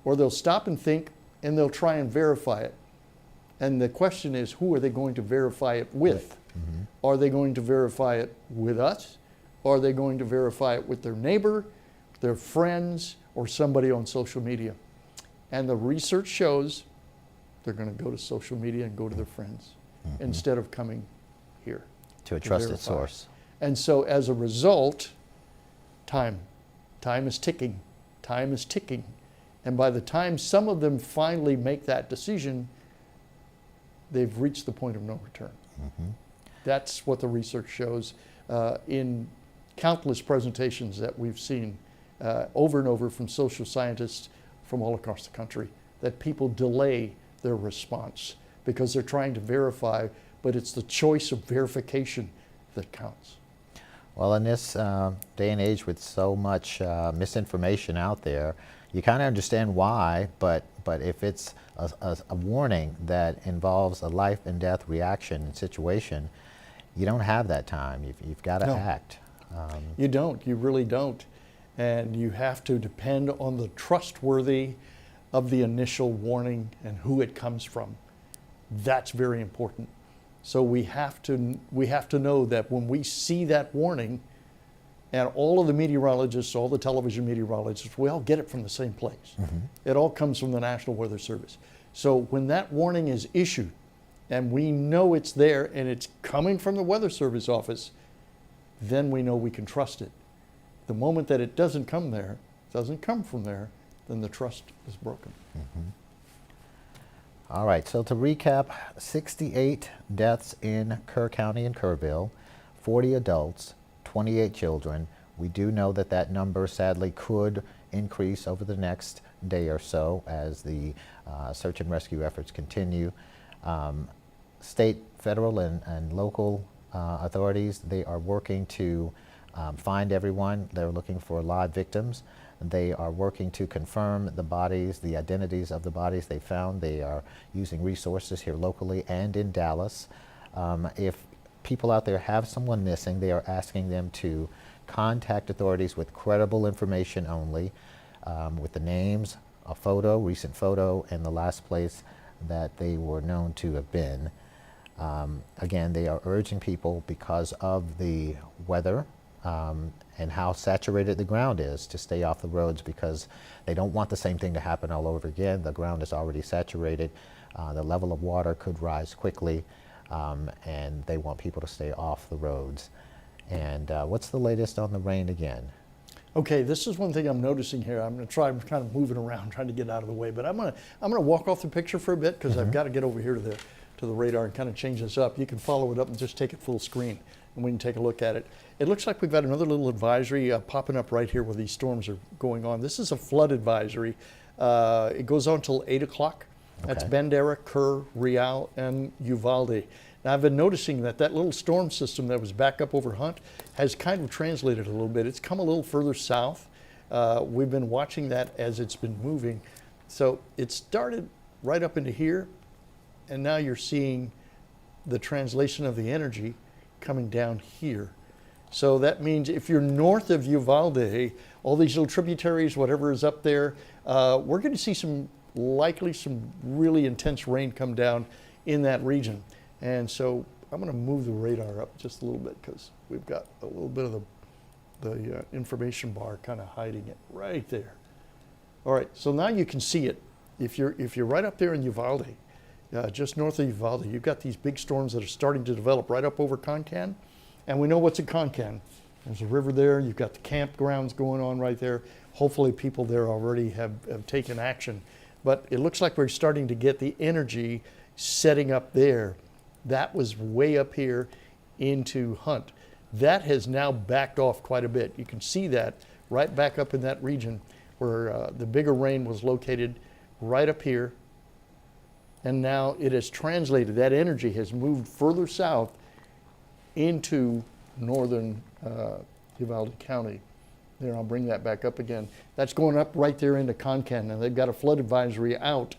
or they'll stop and think, and they'll try and verify it. And the question is, who are they going to verify it with? Are they going to verify it with us? Or are they going to verify it with their neighbor, their friends, or somebody on social media? And the research shows they're going to go to social media and go to their friends instead of coming here To a trusted verify. source. And so as a result, time is ticking. Time is ticking. And by the time some of them finally make that decision, they've reached the point of no return. That's what the research shows in countless presentations that we've seen over and over from social scientists from all across the country, that people delay their response because they're trying to verify, but it's the choice of verification that counts. Well, in this day and age with so much misinformation out there, you kind of understand why, but if it's a warning that involves a life and death reaction and situation, you don't have that time. You've got to No. act. You don't, you really don't. And you have to depend on the trustworthy of the initial warning and who it comes from. That's very important. So we have to know that when we see that warning, and all of the meteorologists, all the television meteorologists, we all get it from the same place. It all comes from the National Weather Service. So when that warning is issued, and we know it's there and it's coming from the Weather Service office, then we know we can trust it. The moment that it doesn't come from there, then the trust is broken. All right, so to recap, 68 deaths in Kerr County and Kerrville, 40 adults, 28 children. We do know that that number sadly could increase over the next day or so as the search and rescue efforts continue. State, federal, and local authorities, they are working to find everyone. They're looking for live victims. They are working to confirm the bodies, the identities of the bodies they found. They are using resources here locally and in Dallas. If people out there have someone missing, they are asking them to contact authorities with credible information only, with the names, a photo, recent photo, and the last place that they were known to have been. Again, they are urging people, because of the weather and how saturated the ground is, to stay off the roads, because they don't want the same thing to happen all over again. The ground is already saturated. The level of water could rise quickly, and they want people to stay off the roads. And what's the latest on the rain again? Okay, this is one thing I'm noticing here. I'm going to try, I'm kind of moving around, trying to get out of the way, but I'm going to walk off the picture for a bit, because I've got to get over here to the radar and kind of change this up. You can follow it up and just take it full screen, and we can take a look at it. It looks like we've got another little advisory popping up right here where these storms are going on. This is a flood advisory. It goes on until 8 o'clock. That's Okay. Bandera, Kerr, Real, and Uvalde. Now, I've been noticing that little storm system that was back up over Hunt has kind of translated a little bit. It's come a little further south. We've been watching that as it's been moving. So it started right up into here, and now you're seeing the translation of the energy coming down here. So that means if you're north of Uvalde, all these little tributaries, whatever is up there, we're going to see likely some really intense rain come down in that region. And so I'm going to move the radar up just a little bit, because we've got a little bit of the information bar kind of hiding it right there. All right, so now you can see it. If you're right up there in Uvalde, just north of Uvalde, you've got these big storms that are starting to develop right up over Concan. And we know what's at Concan. There's a river there. You've got the campgrounds going on right there. Hopefully people there already have taken action. But it looks like we're starting to get the energy setting up there. that was way up here into Hunt. That has now backed off quite a bit. You can see that right back up in that region where the bigger rain was located, right up here. And now it has translated, that energy has moved further south into northern Uvalde County. There, I'll bring that back up again. That's going up right there into Concan. Now they've got a flood advisory out.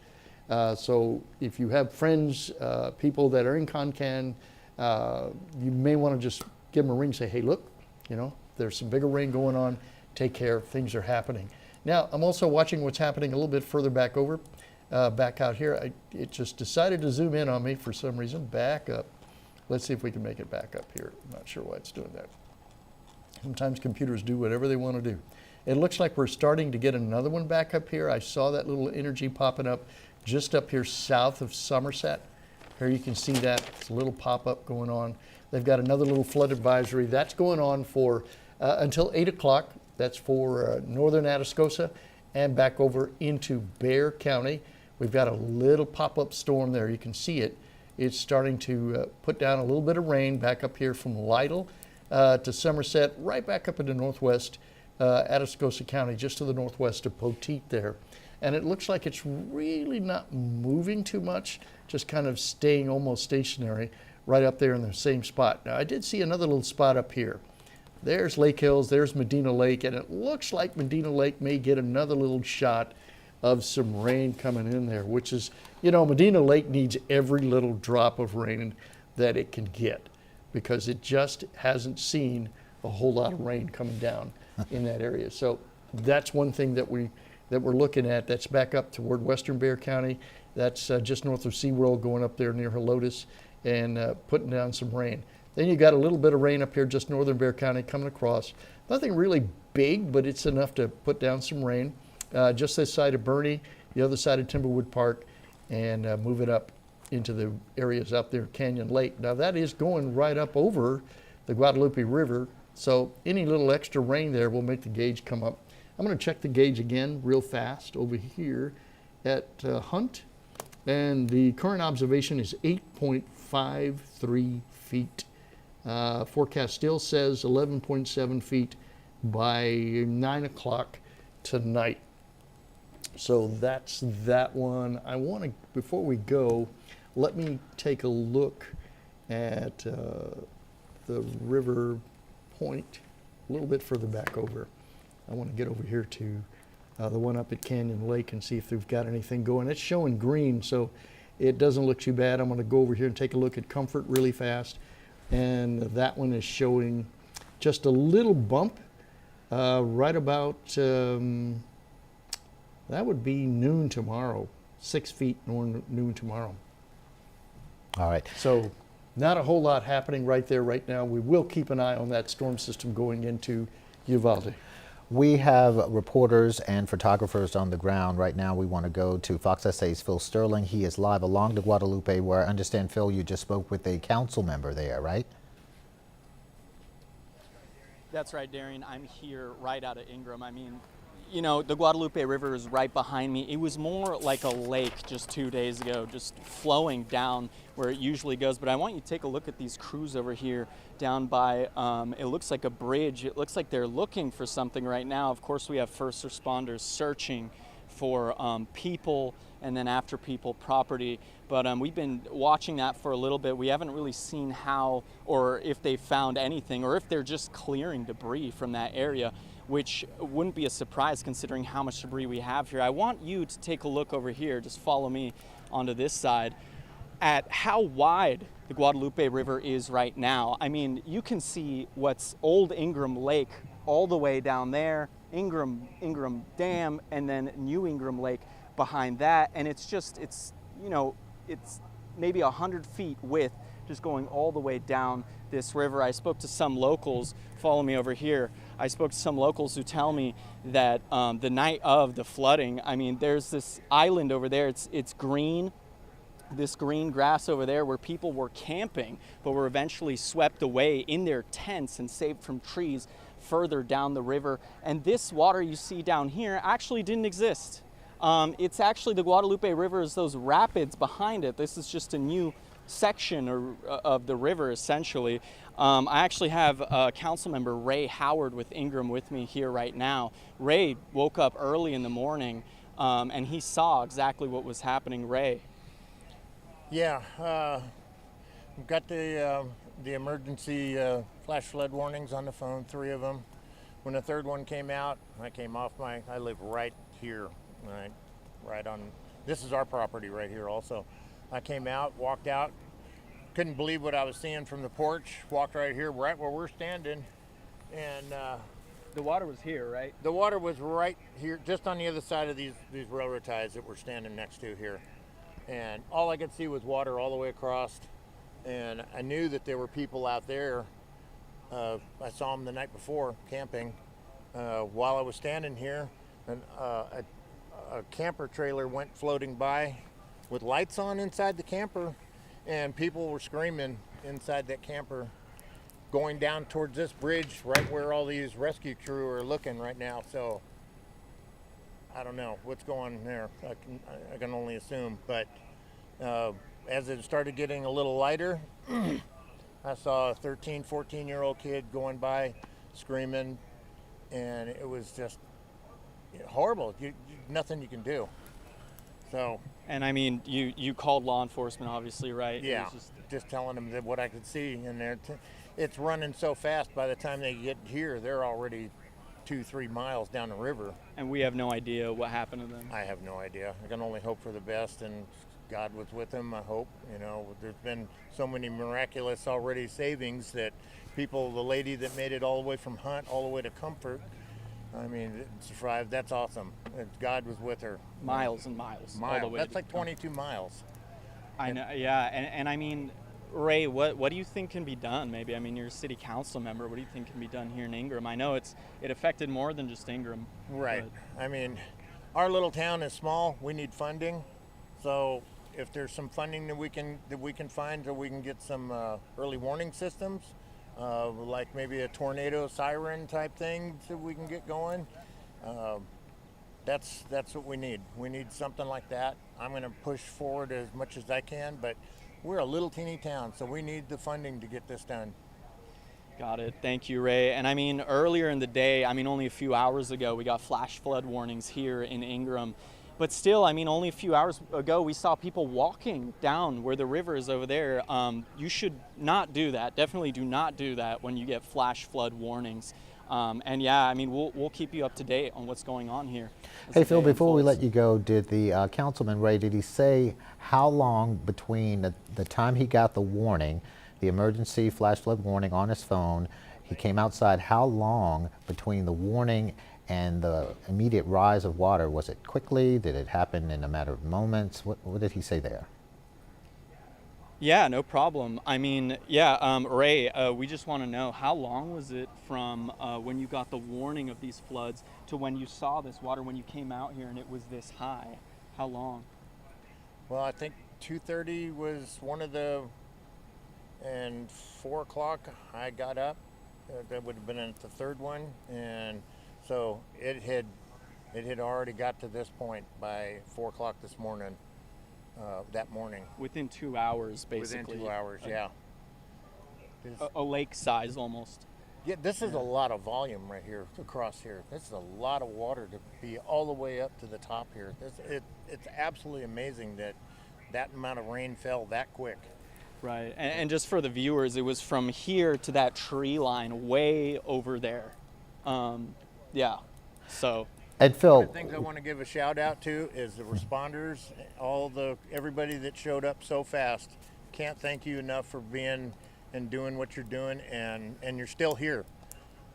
So if you have friends, people that are in Concan, you may want to just give them a ring and say, hey, look, you know, there's some bigger rain going on. Take care, things are happening. Now, I'm also watching what's happening a little bit further back over, back out here. It just decided to zoom in on me for some reason. Back up. Let's see if we can make it back up here. I'm not sure why it's doing that. Sometimes computers do whatever they want to do. It looks like we're starting to get another one back up here. I saw that little energy popping up just up here south of Somerset. Here you can see that. It's a little pop-up going on. They've got another little flood advisory. That's going on for until 8 o'clock. That's for northern Atascosa and back over into Bexar County. We've got a little pop-up storm there. You can see it. It's starting to put down a little bit of rain back up here from Lytle to Somerset, right back up into northwest Atascosa County, just to the northwest of Poteet there. And it looks like it's really not moving too much, just kind of staying almost stationary right up there in the same spot. Now, I did see another little spot up here. There's Lake Hills, there's Medina Lake, and it looks like Medina Lake may get another little shot of some rain coming in there, which is, you know, Medina Lake needs every little drop of rain that it can get because it just hasn't seen a whole lot of rain coming down in that area. So that's one thing that we're looking at. That's back up toward western Bexar County. That's just north of SeaWorld, going up there near Helotes and putting down some rain. Then you got a little bit of rain up here just northern Bexar County coming across. Nothing really big, but it's enough to put down some rain. Just this side of Bernie, the other side of Timberwood Park, and move it up into the areas out there, Canyon Lake. Now that is going right up over the Guadalupe River, so any little extra rain there will make the gauge come up. I'm going to check the gauge again real fast over here at Hunt, and the current observation is 8.53 feet. Forecast still says 11.7 feet by 9 o'clock tonight. So that's that one. I want to, before we go, let me take a look at the river point a little bit further back over. I want to get over here to the one up at Canyon Lake and see if they've got anything going. It's showing green, so it doesn't look too bad. I'm going to go over here and take a look at Comfort really fast. And that one is showing just a little bump right about, that would be noon tomorrow, 6 feet noon tomorrow. All right. So not a whole lot happening right there right now. We will keep an eye on that storm system going into Uvalde. We have reporters and photographers on the ground. Right now we want to go to Fox SA's Phil Sterling. He is live along the Guadalupe, where I understand, Phil, you just spoke with a council member there, right? That's right, Darian. I'm here right out of Ingram. I mean, you know, the Guadalupe River is right behind me. It was more like a lake just 2 days ago, just flowing down where it usually goes. But I want you to take a look at these crews over here down by, it looks like a bridge. It looks like they're looking for something right now. Of course, we have first responders searching for people, and then after people, property. But we've been watching that for a little bit. We haven't really seen how, or if they found anything, or if they're just clearing debris from that area, which wouldn't be a surprise considering how much debris we have here. I want you to take a look over here, just follow me onto this side, at how wide the Guadalupe River is right now. I mean, you can see what's Old Ingram Lake all the way down there, Ingram Dam, and then New Ingram Lake behind that. And it's just, it's, you know, it's maybe 100 feet width, just going all the way down this river. I spoke to some locals, follow me over here. I spoke to some locals who tell me that the night of the flooding, I mean, there's this island over there, it's green, this green grass over there where people were camping, but were eventually swept away in their tents and saved from trees further down the river. And this water you see down here actually didn't exist. It's actually the Guadalupe River is those rapids behind it. This is just a new section of the river, essentially. I actually have Councilmember Ray Howard with Ingram with me here right now. Ray woke up early in the morning and he saw exactly what was happening. Ray. Yeah, we've got the emergency flash flood warnings on the phone, 3 of them. When the third one came out, I came off I live right here, right on, this is our property right here also. I came out, walked out, couldn't believe what I was seeing from the porch, walked right here, right where we're standing, and The water was here, right? the water was right here, just on the other side of these railroad ties that we're standing next to here. And all I could see was water all the way across. And I knew that there were people out there. I saw them the night before camping. While I was standing here, and a camper trailer went floating by with lights on inside the camper, and people were screaming inside that camper, going down towards this bridge right where all these rescue crew are looking right now. So I don't know what's going on there. I can only assume. But as it started getting a little lighter, I saw a 13, 14-year-old kid going by screaming, and it was just horrible. Nothing you can do. So. And I mean, you called law enforcement, obviously, right? Yeah, It was just telling them that what I could see in there. It's running so fast. By the time they get here, they're already 2-3 miles down the river. and we have no idea what happened to them. I have no idea. I can only hope for the best, and God was with them. I hope. There's been so many miraculous already savings that people. The lady that made it all the way from Hunt all the way to Comfort. I mean, survived. That's awesome. God was with her. Miles and miles. All the way That's to like 22 miles. I know, yeah, and I mean, Ray, what do you think can be done? Maybe, I mean, you're a city council member. What do you think can be done here in Ingram? I know it affected more than just Ingram. Right. but- I mean, our little town is small. We need funding. So if there's some funding that we can find, so we can get some early warning systems, like maybe a tornado siren type thing that we can get going. That's what we need. We need something like that. I'm going to push forward as much as I can, but we're a little teeny town, so we need the funding to get this done. Got it. Thank you, Ray. And I mean, earlier in the day, I mean, only a few hours ago, we got flash flood warnings here in Ingram. But still, I mean, only a few hours ago, we saw people walking down where the river is over there. You should not do that. Definitely do not do that when you get flash flood warnings. And yeah, I mean, we'll keep you up to date on what's going on here. Hey, Phil, before we let you go, did the Councilman Ray, did he say how long between the time he got the warning, the emergency flash flood warning on his phone, he came outside, how long between the warning and the immediate rise of water? Was it quickly? Did it happen in a matter of moments? What did he say there? Yeah, no problem. I mean, yeah, Ray, we just want to know, how long was it from when you got the warning of these floods to when you saw this water, when you came out here and it was this high? How long? Well, I think 2:30 was one of the, and 4 o'clock I got up. That would have been at the third one, and so it had already got to this point by 4 o'clock this morning. That morning. Within 2 hours, basically. Within 2 hours, yeah. A lake size almost. Yeah, this is a lot of volume right here, across here. This is a lot of water to be all the way up to the top here. It's absolutely amazing that amount of rain fell that quick. Right, and just for the viewers, it was from here to that tree line way over there. Yeah, so. And Phil, The things I want to give a shout out to is the responders, everybody that showed up so fast. Can't thank you enough for being and doing what you're doing, and you're still here.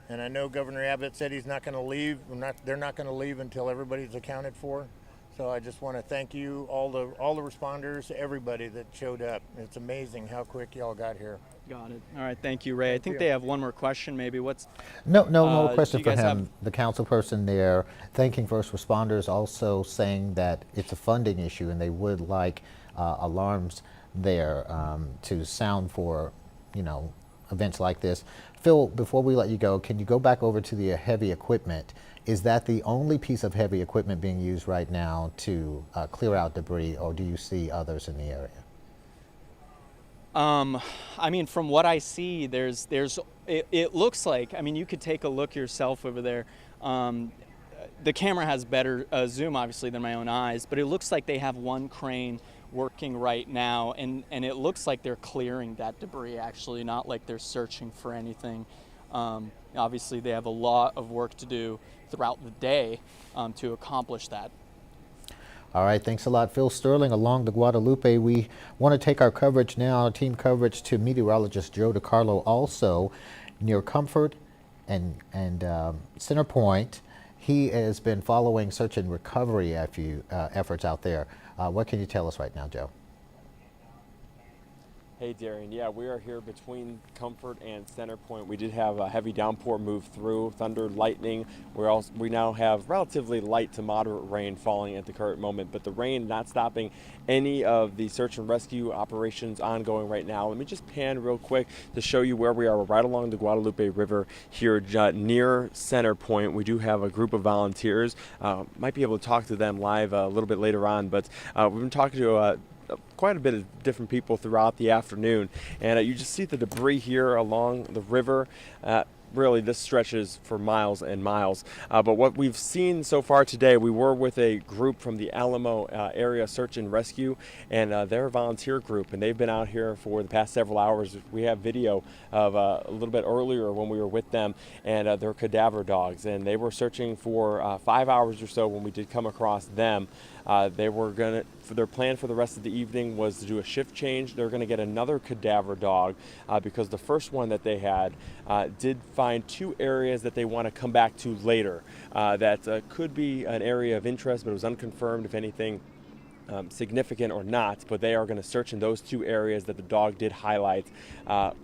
And I know Governor Abbott said he's not going to leave. They're not going to leave until everybody's accounted for. So I just want to thank you, all the responders, everybody that showed up. It's amazing how quick y'all got here. Got it. All right, thank you, Ray. I think they have one more question, maybe. no do question you for guys him. have- The council person there thanking first responders, also saying that it's a funding issue and they would like alarms there to sound for, events like this. Phil, before we let you go, can you go back over to the heavy equipment? Is that the only piece of heavy equipment being used right now to clear out debris, or do you see others in the area? I mean, from what I see, it looks like, I mean, you could take a look yourself over there. The camera has better zoom, obviously, than my own eyes, but it looks like they have one crane working right now, and it looks like they're clearing that debris, actually, not like they're searching for anything. Obviously, they have a lot of work to do throughout the day to accomplish that. All right, thanks a lot, Phil Sterling, along the Guadalupe. We want to take our coverage now, team coverage, to meteorologist Joe DiCarlo, also near Comfort and Center Point. He has been following search and recovery efforts out there. What can you tell us right now, Joe? Hey Darian, yeah, we are here between Comfort and Center Point. We did have a heavy downpour move through, thunder, lightning. We now have relatively light to moderate rain falling at the current moment, but the rain not stopping any of the search and rescue operations ongoing right now. Let me just pan real quick to show you where we are. We're right along the Guadalupe River here near Center Point. We do have a group of volunteers. Might be able to talk to them live a little bit later on, but we've been talking to quite a bit of different people throughout the afternoon, and you just see the debris here along the river. Really, this stretches for miles and miles. But what we've seen so far today, we were with a group from the Alamo area search and rescue, and they're a volunteer group, and they've been out here for the past several hours. We have video of a little bit earlier when we were with them, and their cadaver dogs, and they were searching for 5 hours or so when we did come across them. They were their plan for the rest of the evening was to do a shift change. They're going to get another cadaver dog because the first one that they had did find two areas that they want to come back to later. That could be an area of interest, but it was unconfirmed if anything significant or not, but they are going to search in those two areas that the dog did highlight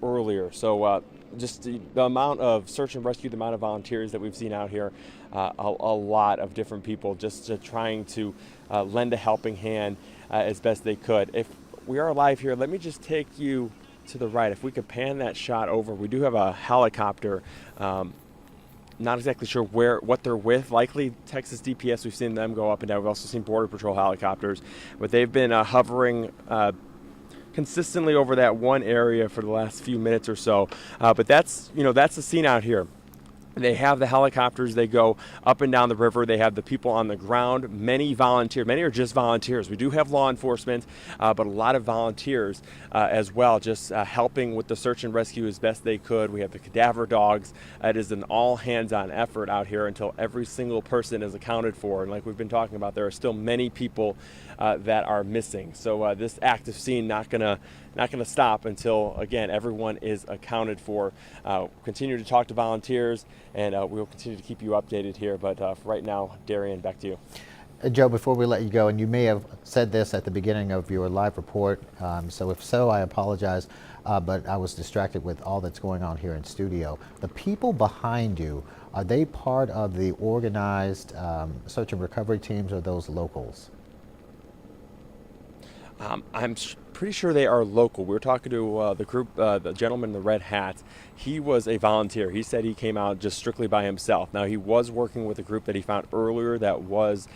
earlier. So just the amount of search and rescue, the amount of volunteers that we've seen out here, a lot of different people just trying to lend a helping hand as best they could. If we are live here, let me just take you to the right. If we could pan that shot over, we do have a helicopter. Not exactly sure what they're with. Likely Texas DPS. We've seen them go up and down. We've also seen Border Patrol helicopters, but they've been hovering consistently over that one area for the last few minutes or so. But that's the scene out here. They have the helicopters, they go up and down the river, they have the people on the ground, many volunteers, many are just volunteers. We do have law enforcement, but a lot of volunteers as well, just helping with the search and rescue as best they could. We have the cadaver dogs. It is an all hands-on effort out here until every single person is accounted for. And like we've been talking about, there are still many people that are missing. So this active scene not gonna stop until, again, everyone is accounted for. Continue to talk to volunteers, and we'll continue to keep you updated here. But for right now, Darian, back to you. Joe, before we let you go, and you may have said this at the beginning of your live report, so if so, I apologize, but I was distracted with all that's going on here in studio. The people behind you, are they part of the organized search and recovery teams, or those locals? I'm pretty sure they are local. We were talking to the group, the gentleman in the red hat. He was a volunteer. He said he came out just strictly by himself. Now, he was working with a group that he found earlier that was,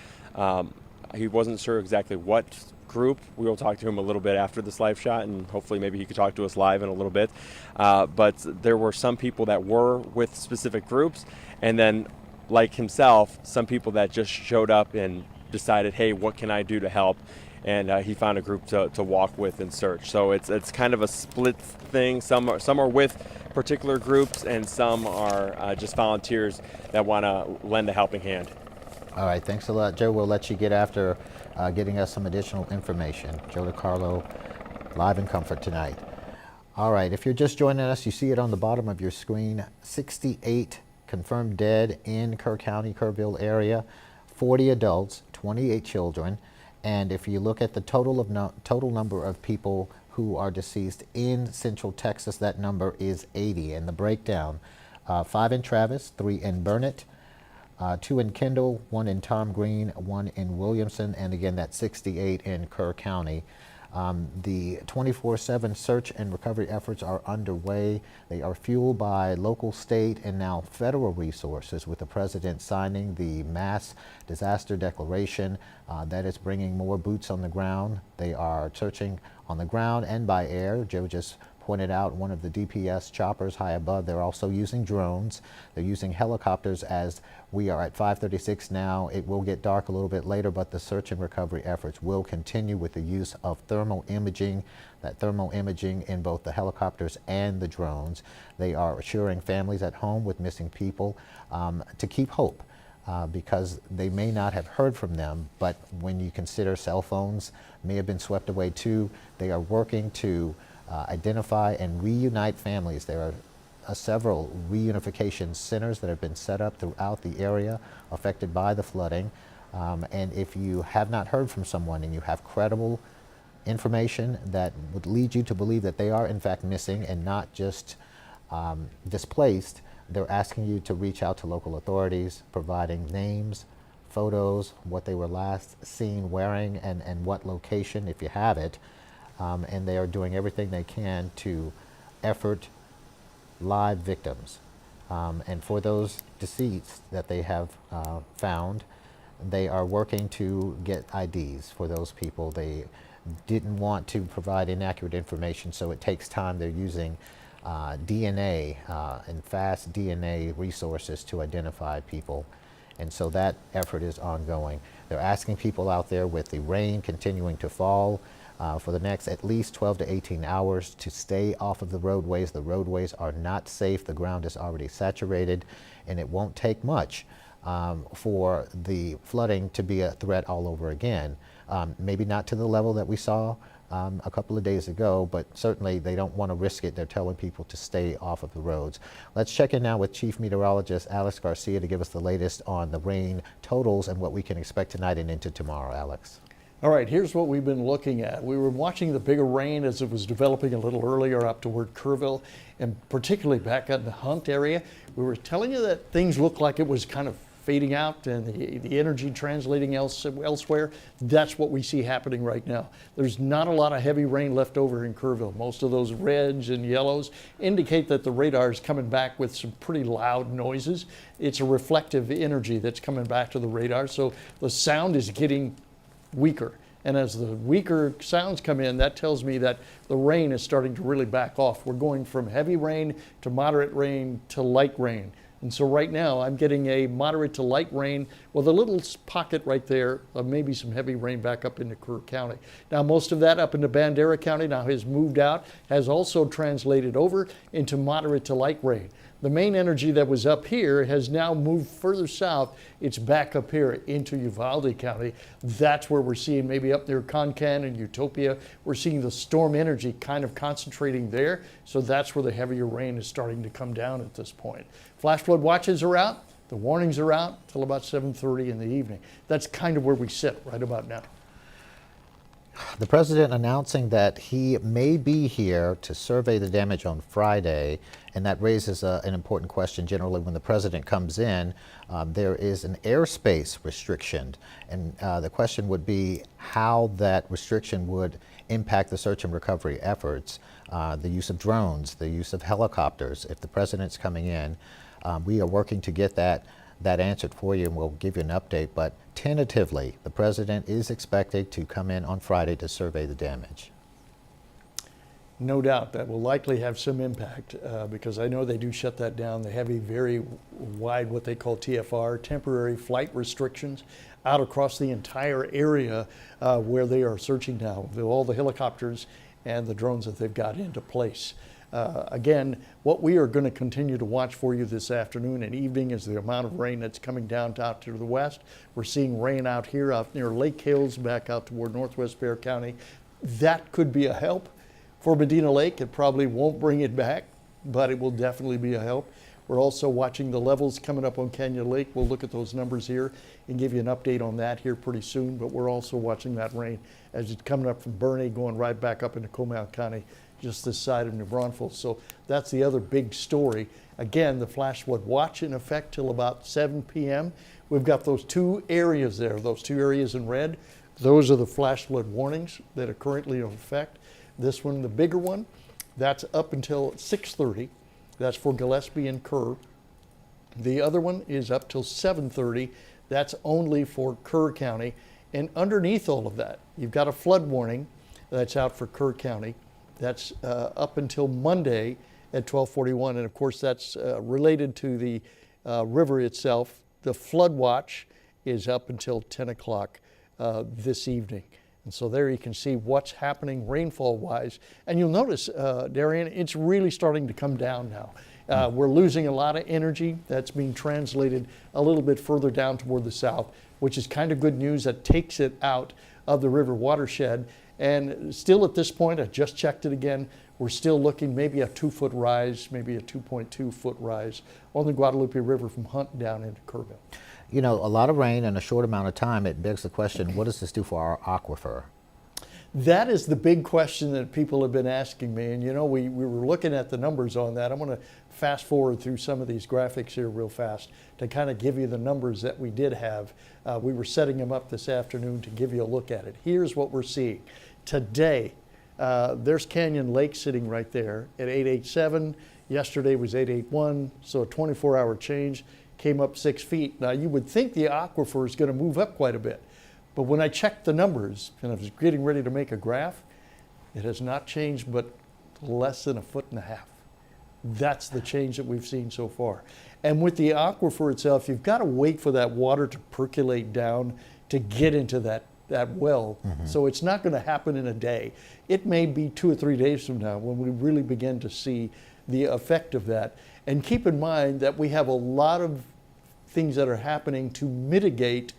he wasn't sure exactly what group. We will talk to him a little bit after this live shot, and hopefully maybe he could talk to us live in a little bit. But there were some people that were with specific groups, and then, like himself, some people that just showed up and decided, hey, what can I do to help? And he found a group to walk with and search. So it's kind of a split thing. Some are with particular groups, and some are just volunteers that want to lend a helping hand. All right, thanks a lot, Joe. We'll let you get after getting us some additional information. Joe DiCarlo, live in Comfort tonight. All right, if you're just joining us, you see it on the bottom of your screen, 68 confirmed dead in Kerr County, Kerrville area, 40 adults, 28 children. And if you look at the total number of people who are deceased in Central Texas, that number is 80. And the breakdown, 5 in Travis, 3 in Burnett, 2 in Kendall, 1 in Tom Green, 1 in Williamson, and again, that's 68 in Kerr County. The 24/7 search and recovery efforts are underway. They are fueled by local, state, and now federal resources, with the president signing the mass disaster declaration that is bringing more boots on the ground. They are searching on the ground and by air. Joe just pointed out one of the DPS choppers high above. They're also using drones. They're using helicopters. As we are at 5:36 now, it will get dark a little bit later, but the search and recovery efforts will continue with the use of thermal imaging, that thermal imaging in both the helicopters and the drones. They are assuring families at home with missing people to keep hope. Because they may not have heard from them, but when you consider cell phones may have been swept away too, they are working to identify and reunite families. There are several reunification centers that have been set up throughout the area affected by the flooding. And if you have not heard from someone and you have credible information that would lead you to believe that they are in fact missing and not just displaced, they're asking you to reach out to local authorities, providing names, photos, what they were last seen wearing, and what location if you have it. And they are doing everything they can to effort live victims. And for those deceased that they have found, they are working to get IDs for those people. They didn't want to provide inaccurate information, so it takes time. They're using DNA and fast DNA resources to identify people. And so that effort is ongoing. They're asking people out there, with the rain continuing to fall for the next at least 12 to 18 hours, to stay off of the roadways. The roadways are not safe. The ground is already saturated, and it won't take much for the flooding to be a threat all over again. Maybe not to the level that we saw a couple of days ago, but certainly they don't want to risk it. They're telling people to stay off of the roads. Let's check in now with Chief Meteorologist Alex Garcia to give us the latest on the rain totals and what we can expect tonight and into tomorrow. Alex. All right, here's what we've been looking at. We were watching the bigger rain as it was developing a little earlier up toward Kerrville, and particularly back in the Hunt area. We were telling you that things looked like it was kind of fading out and the energy translating elsewhere. That's what we see happening right now. There's not a lot of heavy rain left over in Kerrville. Most of those reds and yellows indicate that the radar is coming back with some pretty loud noises. It's a reflective energy that's coming back to the radar, so the sound is getting weaker. And as the weaker sounds come in, that tells me that the rain is starting to really back off. We're going from heavy rain to moderate rain to light rain. And so right now I'm getting a moderate to light rain with a little pocket right there of maybe some heavy rain back up into Kerr County. Now most of that up into Bandera County now has moved out, has also translated over into moderate to light rain. The main energy that was up here has now moved further south. It's back up here into Uvalde County. That's where we're seeing maybe up near Concan and Utopia. We're seeing the storm energy kind of concentrating there. So that's where the heavier rain is starting to come down at this point. Flash flood watches are out. The warnings are out till about 7:30 in the evening. That's kind of where we sit right about now. The president announcing that he may be here to survey the damage on Friday, and that raises an important question. Generally, when the president comes in, there is an airspace restriction, and the question would be how that restriction would impact the search and recovery efforts, the use of drones, the use of helicopters. If the president's coming in, we are working to get that answered for you, and we'll give you an update. But tentatively, the president is expected to come in on Friday to survey the damage. No doubt that will likely have some impact because I know they do shut that down. They have a very wide, what they call TFR, temporary flight restrictions, out across the entire area where they are searching now, with all the helicopters and the drones that they've got into place. Again, what we are going to continue to watch for you this afternoon and evening is the amount of rain that's coming down out to the west. We're seeing rain out here, out near Lake Hills, back out toward northwest Bexar County. That could be a help. For Medina Lake, it probably won't bring it back, but it will definitely be a help. We're also watching the levels coming up on Canyon Lake. We'll look at those numbers here and give you an update on that here pretty soon, but we're also watching that rain as it's coming up from Bernie, going right back up into Comal County, just this side of New Braunfels. So that's the other big story. Again, the flash flood watch in effect till about 7 p.m. We've got those two areas there, those two areas in red. Those are the flash flood warnings that are currently in effect. This one, the bigger one, that's up until 6:30. That's for Gillespie and Kerr. The other one is up till 7:30. That's only for Kerr County. And underneath all of that, you've got a flood warning that's out for Kerr County. That's up until Monday at 12:41. And of course, that's related to the river itself. The flood watch is up until 10 o'clock this evening. And so there you can see what's happening rainfall-wise. And you'll notice, Darian, it's really starting to come down now. We're losing a lot of energy. That's being translated a little bit further down toward the south, which is kind of good news. That takes it out of the river watershed. And still at this point, I just checked it again, we're still looking maybe a 2-foot rise, maybe a 2.2-foot rise on the Guadalupe River from Hunt down into Kerrville. You know, a lot of rain in a short amount of time, it begs the question, what does this do for our aquifer? That is the big question that people have been asking me. And you know, we were looking at the numbers on that. I'm going to fast forward through some of these graphics here real fast to kind of give you the numbers that we did have. We were setting them up this afternoon to give you a look at it. Here's what we're seeing. Today, there's Canyon Lake sitting right there at 887. Yesterday was 881, so a 24-hour change, came up 6 feet. Now, you would think the aquifer is going to move up quite a bit. But when I checked the numbers and I was getting ready to make a graph, it has not changed but less than 1.5 feet. That's the change that we've seen so far. And with the aquifer itself, you've got to wait for that water to percolate down to get into that well. So it's not going to happen in a day. It may be 2 or 3 days from now when we really begin to see the effect of that. And keep in mind that we have a lot of things that are happening to mitigate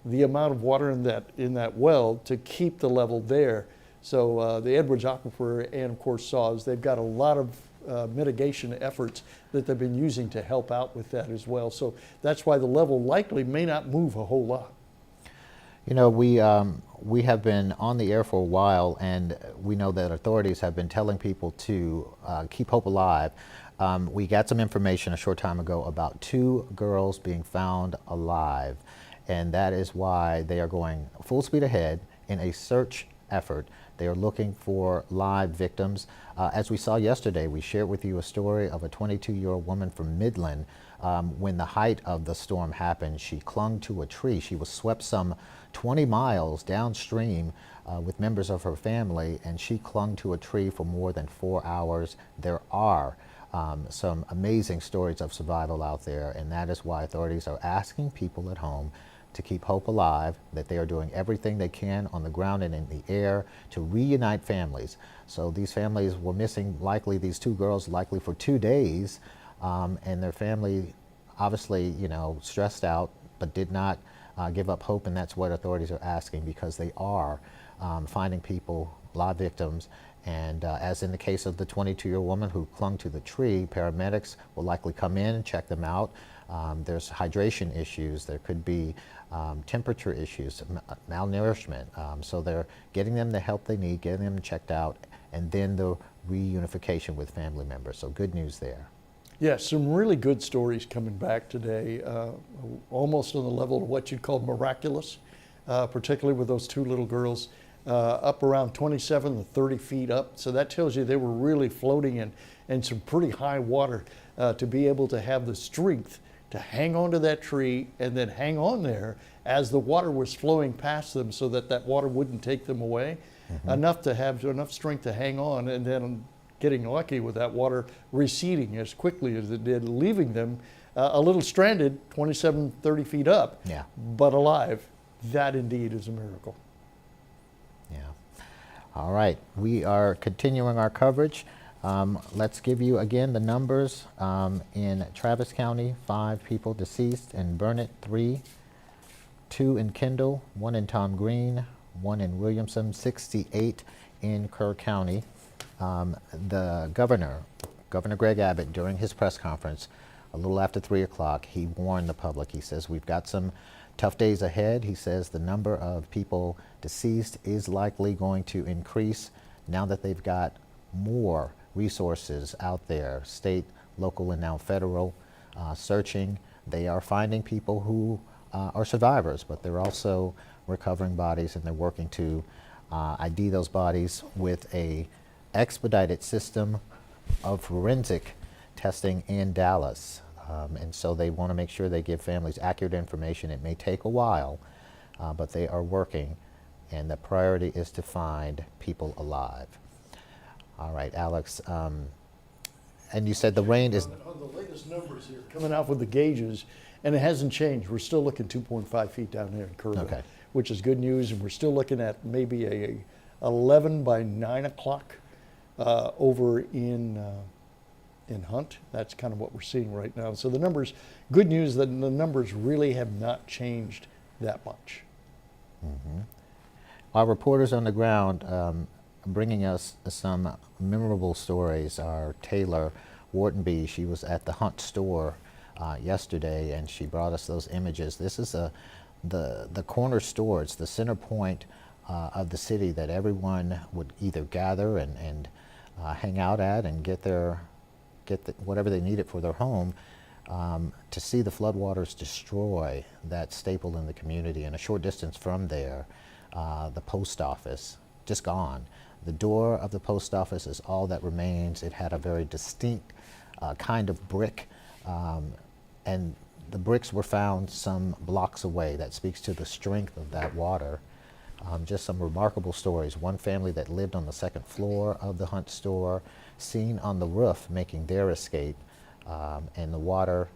the amount of water in that well to keep the level there. So the Edwards Aquifer and of course SAWS, they've got a lot of mitigation efforts that they've been using to help out with that as well. So that's why the level likely may not move a whole lot. You know, we have been on the air for a while, and we know that authorities have been telling people to keep hope alive. We got some information a short time ago about 2 girls being found alive, and that is why they are going full speed ahead in a search effort. They are looking for live victims. As we saw yesterday, we shared with you a story of a 22-year-old woman from Midland. When the height of the storm happened, she clung to a tree. She was swept some 20 miles downstream with members of her family, and she clung to a tree for more than 4 hours. There are some amazing stories of survival out there, and that is why authorities are asking people at home to keep hope alive, that they are doing everything they can on the ground and in the air to reunite families. So these families were missing, likely these 2 girls, likely for 2 days, and their family obviously, you know, stressed out, but did not give up hope, and that's what authorities are asking, because they are finding people, live victims. And as in the case of the 22-year-old woman who clung to the tree, paramedics will likely come in and check them out. There's hydration issues. There could be temperature issues, malnourishment. So they're getting them the help they need, getting them checked out, and then the reunification with family members. So good news there. Yes, some really good stories coming back today, almost on the level of what you'd call miraculous, particularly with those 2 little girls. Up around 27 to 30 feet up. So that tells you they were really floating in some pretty high water to be able to have the strength to hang onto that tree and then hang on there as the water was flowing past them so that that water wouldn't take them away. Enough to have enough strength to hang on, and then getting lucky with that water receding as quickly as it did, leaving them a little stranded 27, 30 feet up, but alive. That indeed is a miracle. Yeah. All right, we are continuing our coverage. Let's give you again the numbers. In Travis County, 5 people deceased. In Burnett, 3. 2 in Kendall, 1 in Tom Green, 1 in Williamson, 68 in Kerr County. The Governor Greg Abbott, during his press conference, a little after 3 o'clock, he warned the public. He says, we've got some tough days ahead. He says the number of people deceased is likely going to increase now that they've got more resources out there, state, local, and now federal, searching. They are finding people who are survivors, but they're also recovering bodies, and they're working to ID those bodies with a expedited system of forensic testing in Dallas. And so they want to make sure they give families accurate information. It may take a while, but they are working, and the priority is to find people alive. All right, Alex, and you said the rain is... On the latest numbers here, coming out with the gauges, and it hasn't changed. We're still looking 2.5 feet down there in Kerrville, Okay. which is good news, and we're still looking at maybe a 11 by 9 o'clock over in Hunt. That's kind of what we're seeing right now. So the numbers, good news that the numbers really have not changed that much. Mm-hmm. Our reporters on the ground bringing us some memorable stories are Taylor Whartonby. She was at the Hunt store yesterday, and she brought us those images. This is the corner store. It's the center point of the city that everyone would either gather and hang out at and get whatever they needed for their home. To see the floodwaters destroy that staple in the community. And a short distance from there, the post office, just gone. The door of the post office is all that remains. It had a very distinct kind of brick, and the bricks were found some blocks away. That speaks to the strength of that water. Just some remarkable stories. One family that lived on the second floor of the Hunt store, seen on the roof making their escape, and the water,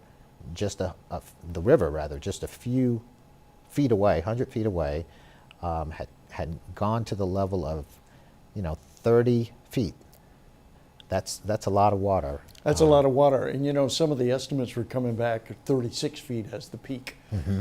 the river rather, just a few feet away, 100 feet away, had gone to the level of, 30 feet. That's a lot of water. That's a lot of water, and some of the estimates were coming back at 36 feet as the peak,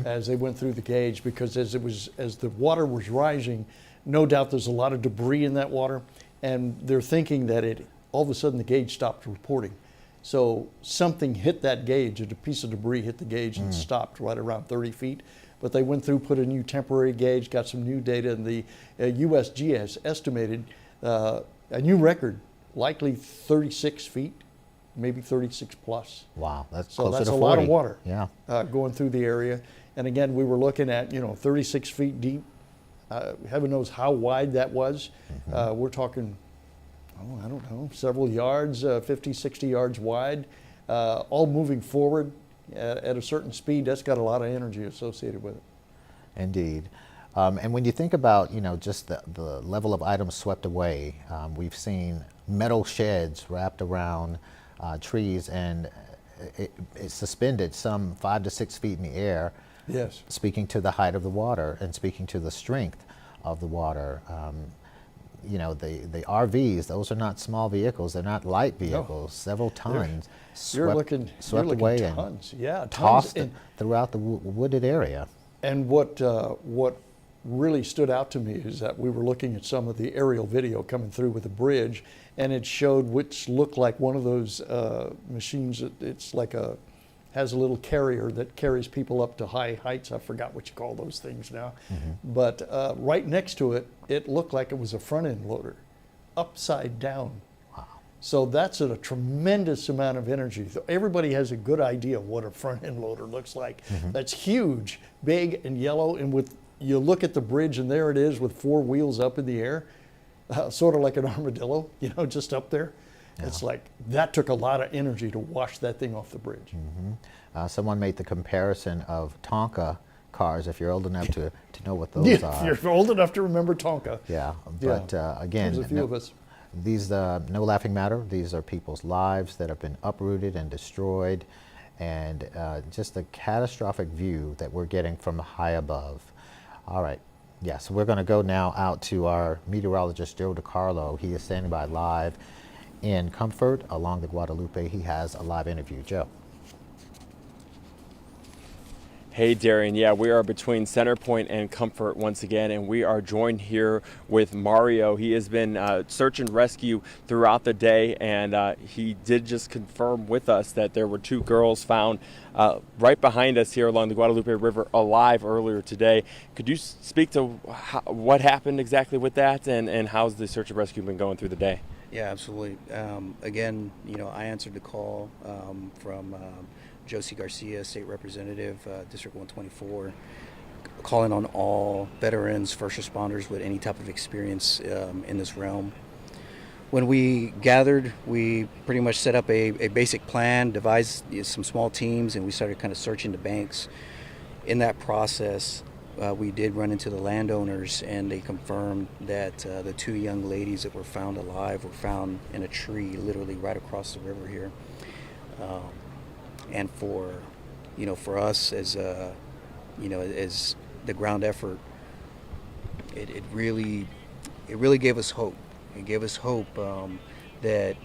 as they went through the gauge, because as the water was rising, no doubt there's a lot of debris in that water, and they're thinking that all of a sudden the gauge stopped reporting. So something hit that gauge, a piece of debris hit the gauge and stopped right around 30 feet. But they went through, put a new temporary gauge, got some new data, and the USGS estimated a new record, likely 36 feet, maybe 36 plus. Wow, that's So closer that's to a 40. lot of water Yeah. going through the area. And again, we were looking at 36 feet deep. Heaven knows how wide that was. We're talking, I don't know, several yards, 50, 60 yards wide, all moving forward at a certain speed. That's got a lot of energy associated with it. Indeed. And when you think about, just the level of items swept away, we've seen metal sheds wrapped around trees, and it's suspended some 5 to 6 feet in the air. Yes. Speaking to the height of the water and speaking to the strength of the water. The RVs, those are not small vehicles. They're not light vehicles. Several tons You're looking away tons. and tossed throughout the wooded area. And what really stood out to me is that we were looking at some of the aerial video coming through with the bridge, and it showed which looked like one of those machines. It's like has a little carrier that carries people up to high heights. I forgot what you call those things now. But right next to it, it looked like it was a front end loader, upside down. Wow. So that's a tremendous amount of energy. So everybody has a good idea of what a front end loader looks like. That's huge, big, and yellow. And you look at the bridge, and there it is with 4 wheels up in the air, sort of like an armadillo, just up there. Yeah. It's like that took a lot of energy to wash that thing off the bridge. Someone made the comparison of Tonka cars, if you're old enough to know what those are. If you're old enough to remember Tonka. Yeah, but again, there's a few of us. These, no laughing matter, these are people's lives that have been uprooted and destroyed, and just the catastrophic view that we're getting from high above. All right, yes, we're going to go now out to our meteorologist, Joe DiCarlo. He is standing by live in Comfort along the Guadalupe. He has a live interview. Joe. Hey Darian, yeah, we are between Center Point and Comfort once again, and we are joined here with Mario. He has been search and rescue throughout the day, and he did just confirm with us that there were 2 girls found right behind us here along the Guadalupe River alive earlier today. Could you speak to what happened exactly with that, and how's the search and rescue been going through the day? Yeah, absolutely. Again, I answered the call from Josie Garcia, State Representative, District 124. calling on all veterans, first responders with any type of experience in this realm. When we gathered, we pretty much set up a basic plan, devised some small teams, and we started kind of searching the banks. In that process, we did run into the landowners, and they confirmed that the two young ladies that were found alive were found in a tree literally right across the river here. And for us as as the ground effort, it really gave us hope. It gave us hope that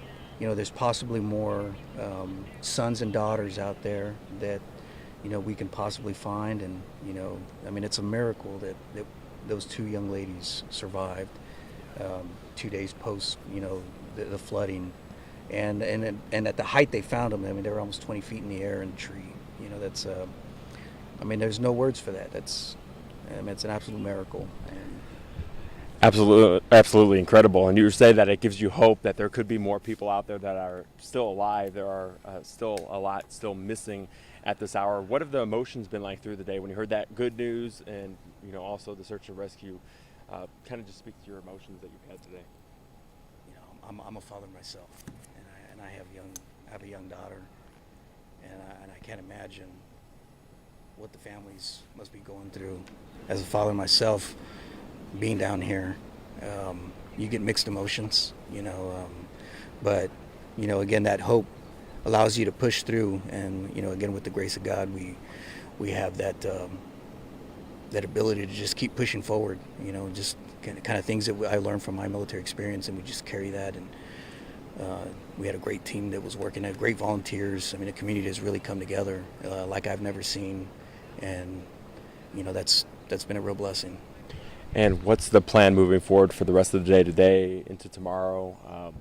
there's possibly more sons and daughters out there that we can possibly find. And it's a miracle that those two young ladies survived 2 days post the flooding, and at the height they found them, they were almost 20 feet in the air in a tree. That's there's no words for that. It's an absolute miracle. Absolutely incredible. And you say that it gives you hope that there could be more people out there that are still alive. There are still a lot still missing at this hour. What have the emotions been like through the day when you heard that good news, and also the search and rescue? Kind of just speak to your emotions that you've had today. I'm a father myself, and I have a young daughter, and I can't imagine what the families must be going through. As a father myself, being down here, you get mixed emotions, but again, that hope allows you to push through, and again, with the grace of God, we have that ability to just keep pushing forward, just kind of things that I learned from my military experience, and we just carry that. And we had a great team that was working, had great volunteers. The community has really come together like I've never seen, and that's been a real blessing. And what's the plan moving forward for the rest of the day today into tomorrow?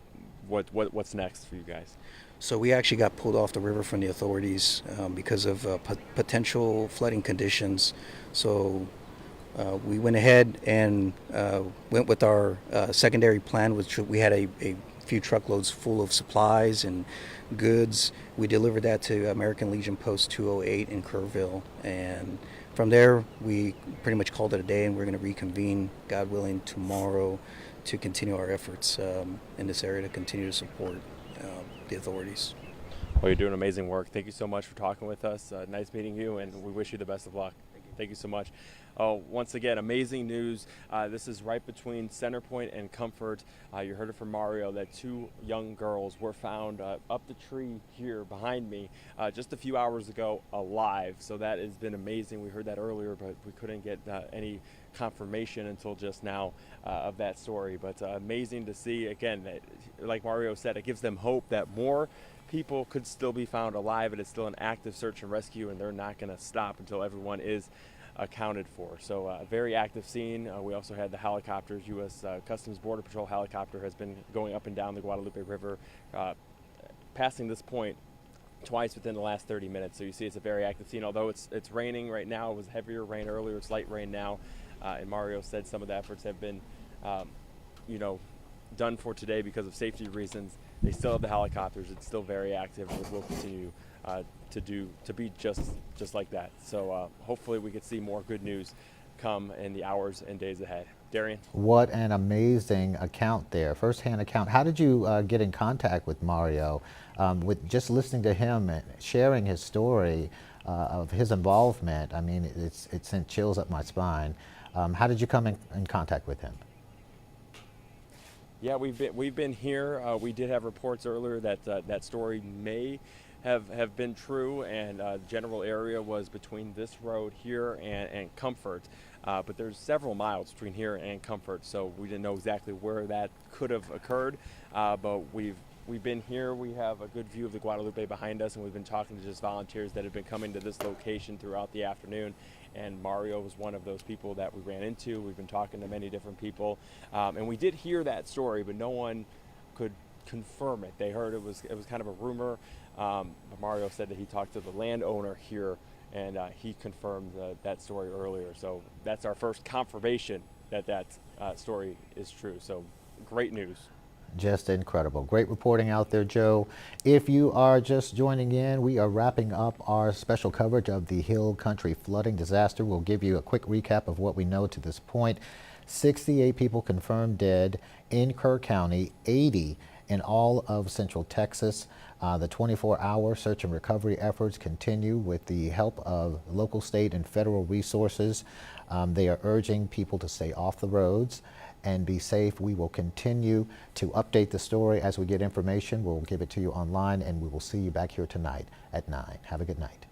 What's next for you guys? So we actually got pulled off the river from the authorities because of potential flooding conditions. So we went ahead and went with our secondary plan, which we had a few truckloads full of supplies and goods. We delivered that to American Legion Post 208 in Kerrville, and from there we pretty much called it a day, and we're going to reconvene, God willing, tomorrow to continue our efforts in this area to continue to support the authorities. Well, you're doing amazing work. Thank you so much for talking with us. Nice meeting you, and we wish you the best of luck. Thank you so much. Once again, amazing news. This is right between Centerpoint and Comfort. You heard it from Mario that two young girls were found up the tree here behind me just a few hours ago alive. So that has been amazing. We heard that earlier, but we couldn't get any confirmation until just now of that story. But amazing to see. Again, like Mario said, it gives them hope that more people could still be found alive. It is still an active search and rescue, and they're not going to stop until everyone is accounted for. So a very active scene. We also had the helicopters. U.S. Customs Border Patrol helicopter has been going up and down the Guadalupe River, passing this point twice within the last 30 minutes. So you see it's a very active scene. Although it's raining right now. It was heavier rain earlier. It's light rain now. And Mario said some of the efforts have been, done for today because of safety reasons. They still have the helicopters. It's still very active, and we'll continue to be just like that. So hopefully we could see more good news come in the hours and days ahead. Darian? What an amazing account there, first-hand account. How did you get in contact with Mario? With just listening to him and sharing his story of his involvement, it sent chills up my spine. How did you come in contact with him? Yeah, we've been here. We did have reports earlier that that story may have been true, and the general area was between this road here and Comfort. But there's several miles between here and Comfort, so we didn't know exactly where that could have occurred. But we've been here. We have a good view of the Guadalupe behind us, and we've been talking to just volunteers that have been coming to this location throughout the afternoon. And Mario was one of those people that we ran into. We've been talking to many different people, and we did hear that story, but no one could confirm it. They heard it was kind of a rumor. But Mario said that he talked to the landowner here, and he confirmed that story earlier. So that's our first confirmation that story is true. So great news. Just incredible. Great reporting out there, Joe. If you are just joining in, we are wrapping up our special coverage of the Hill Country flooding disaster. We'll give you a quick recap of what we know to this point. 68 people confirmed dead in Kerr County, 80 in all of Central Texas. The 24-hour search and recovery efforts continue with the help of local, state, and federal resources. They are urging people to stay off the roads and be safe. We will continue to update the story as we get information. We'll give it to you online, and we will see you back here tonight at 9. Have a good night.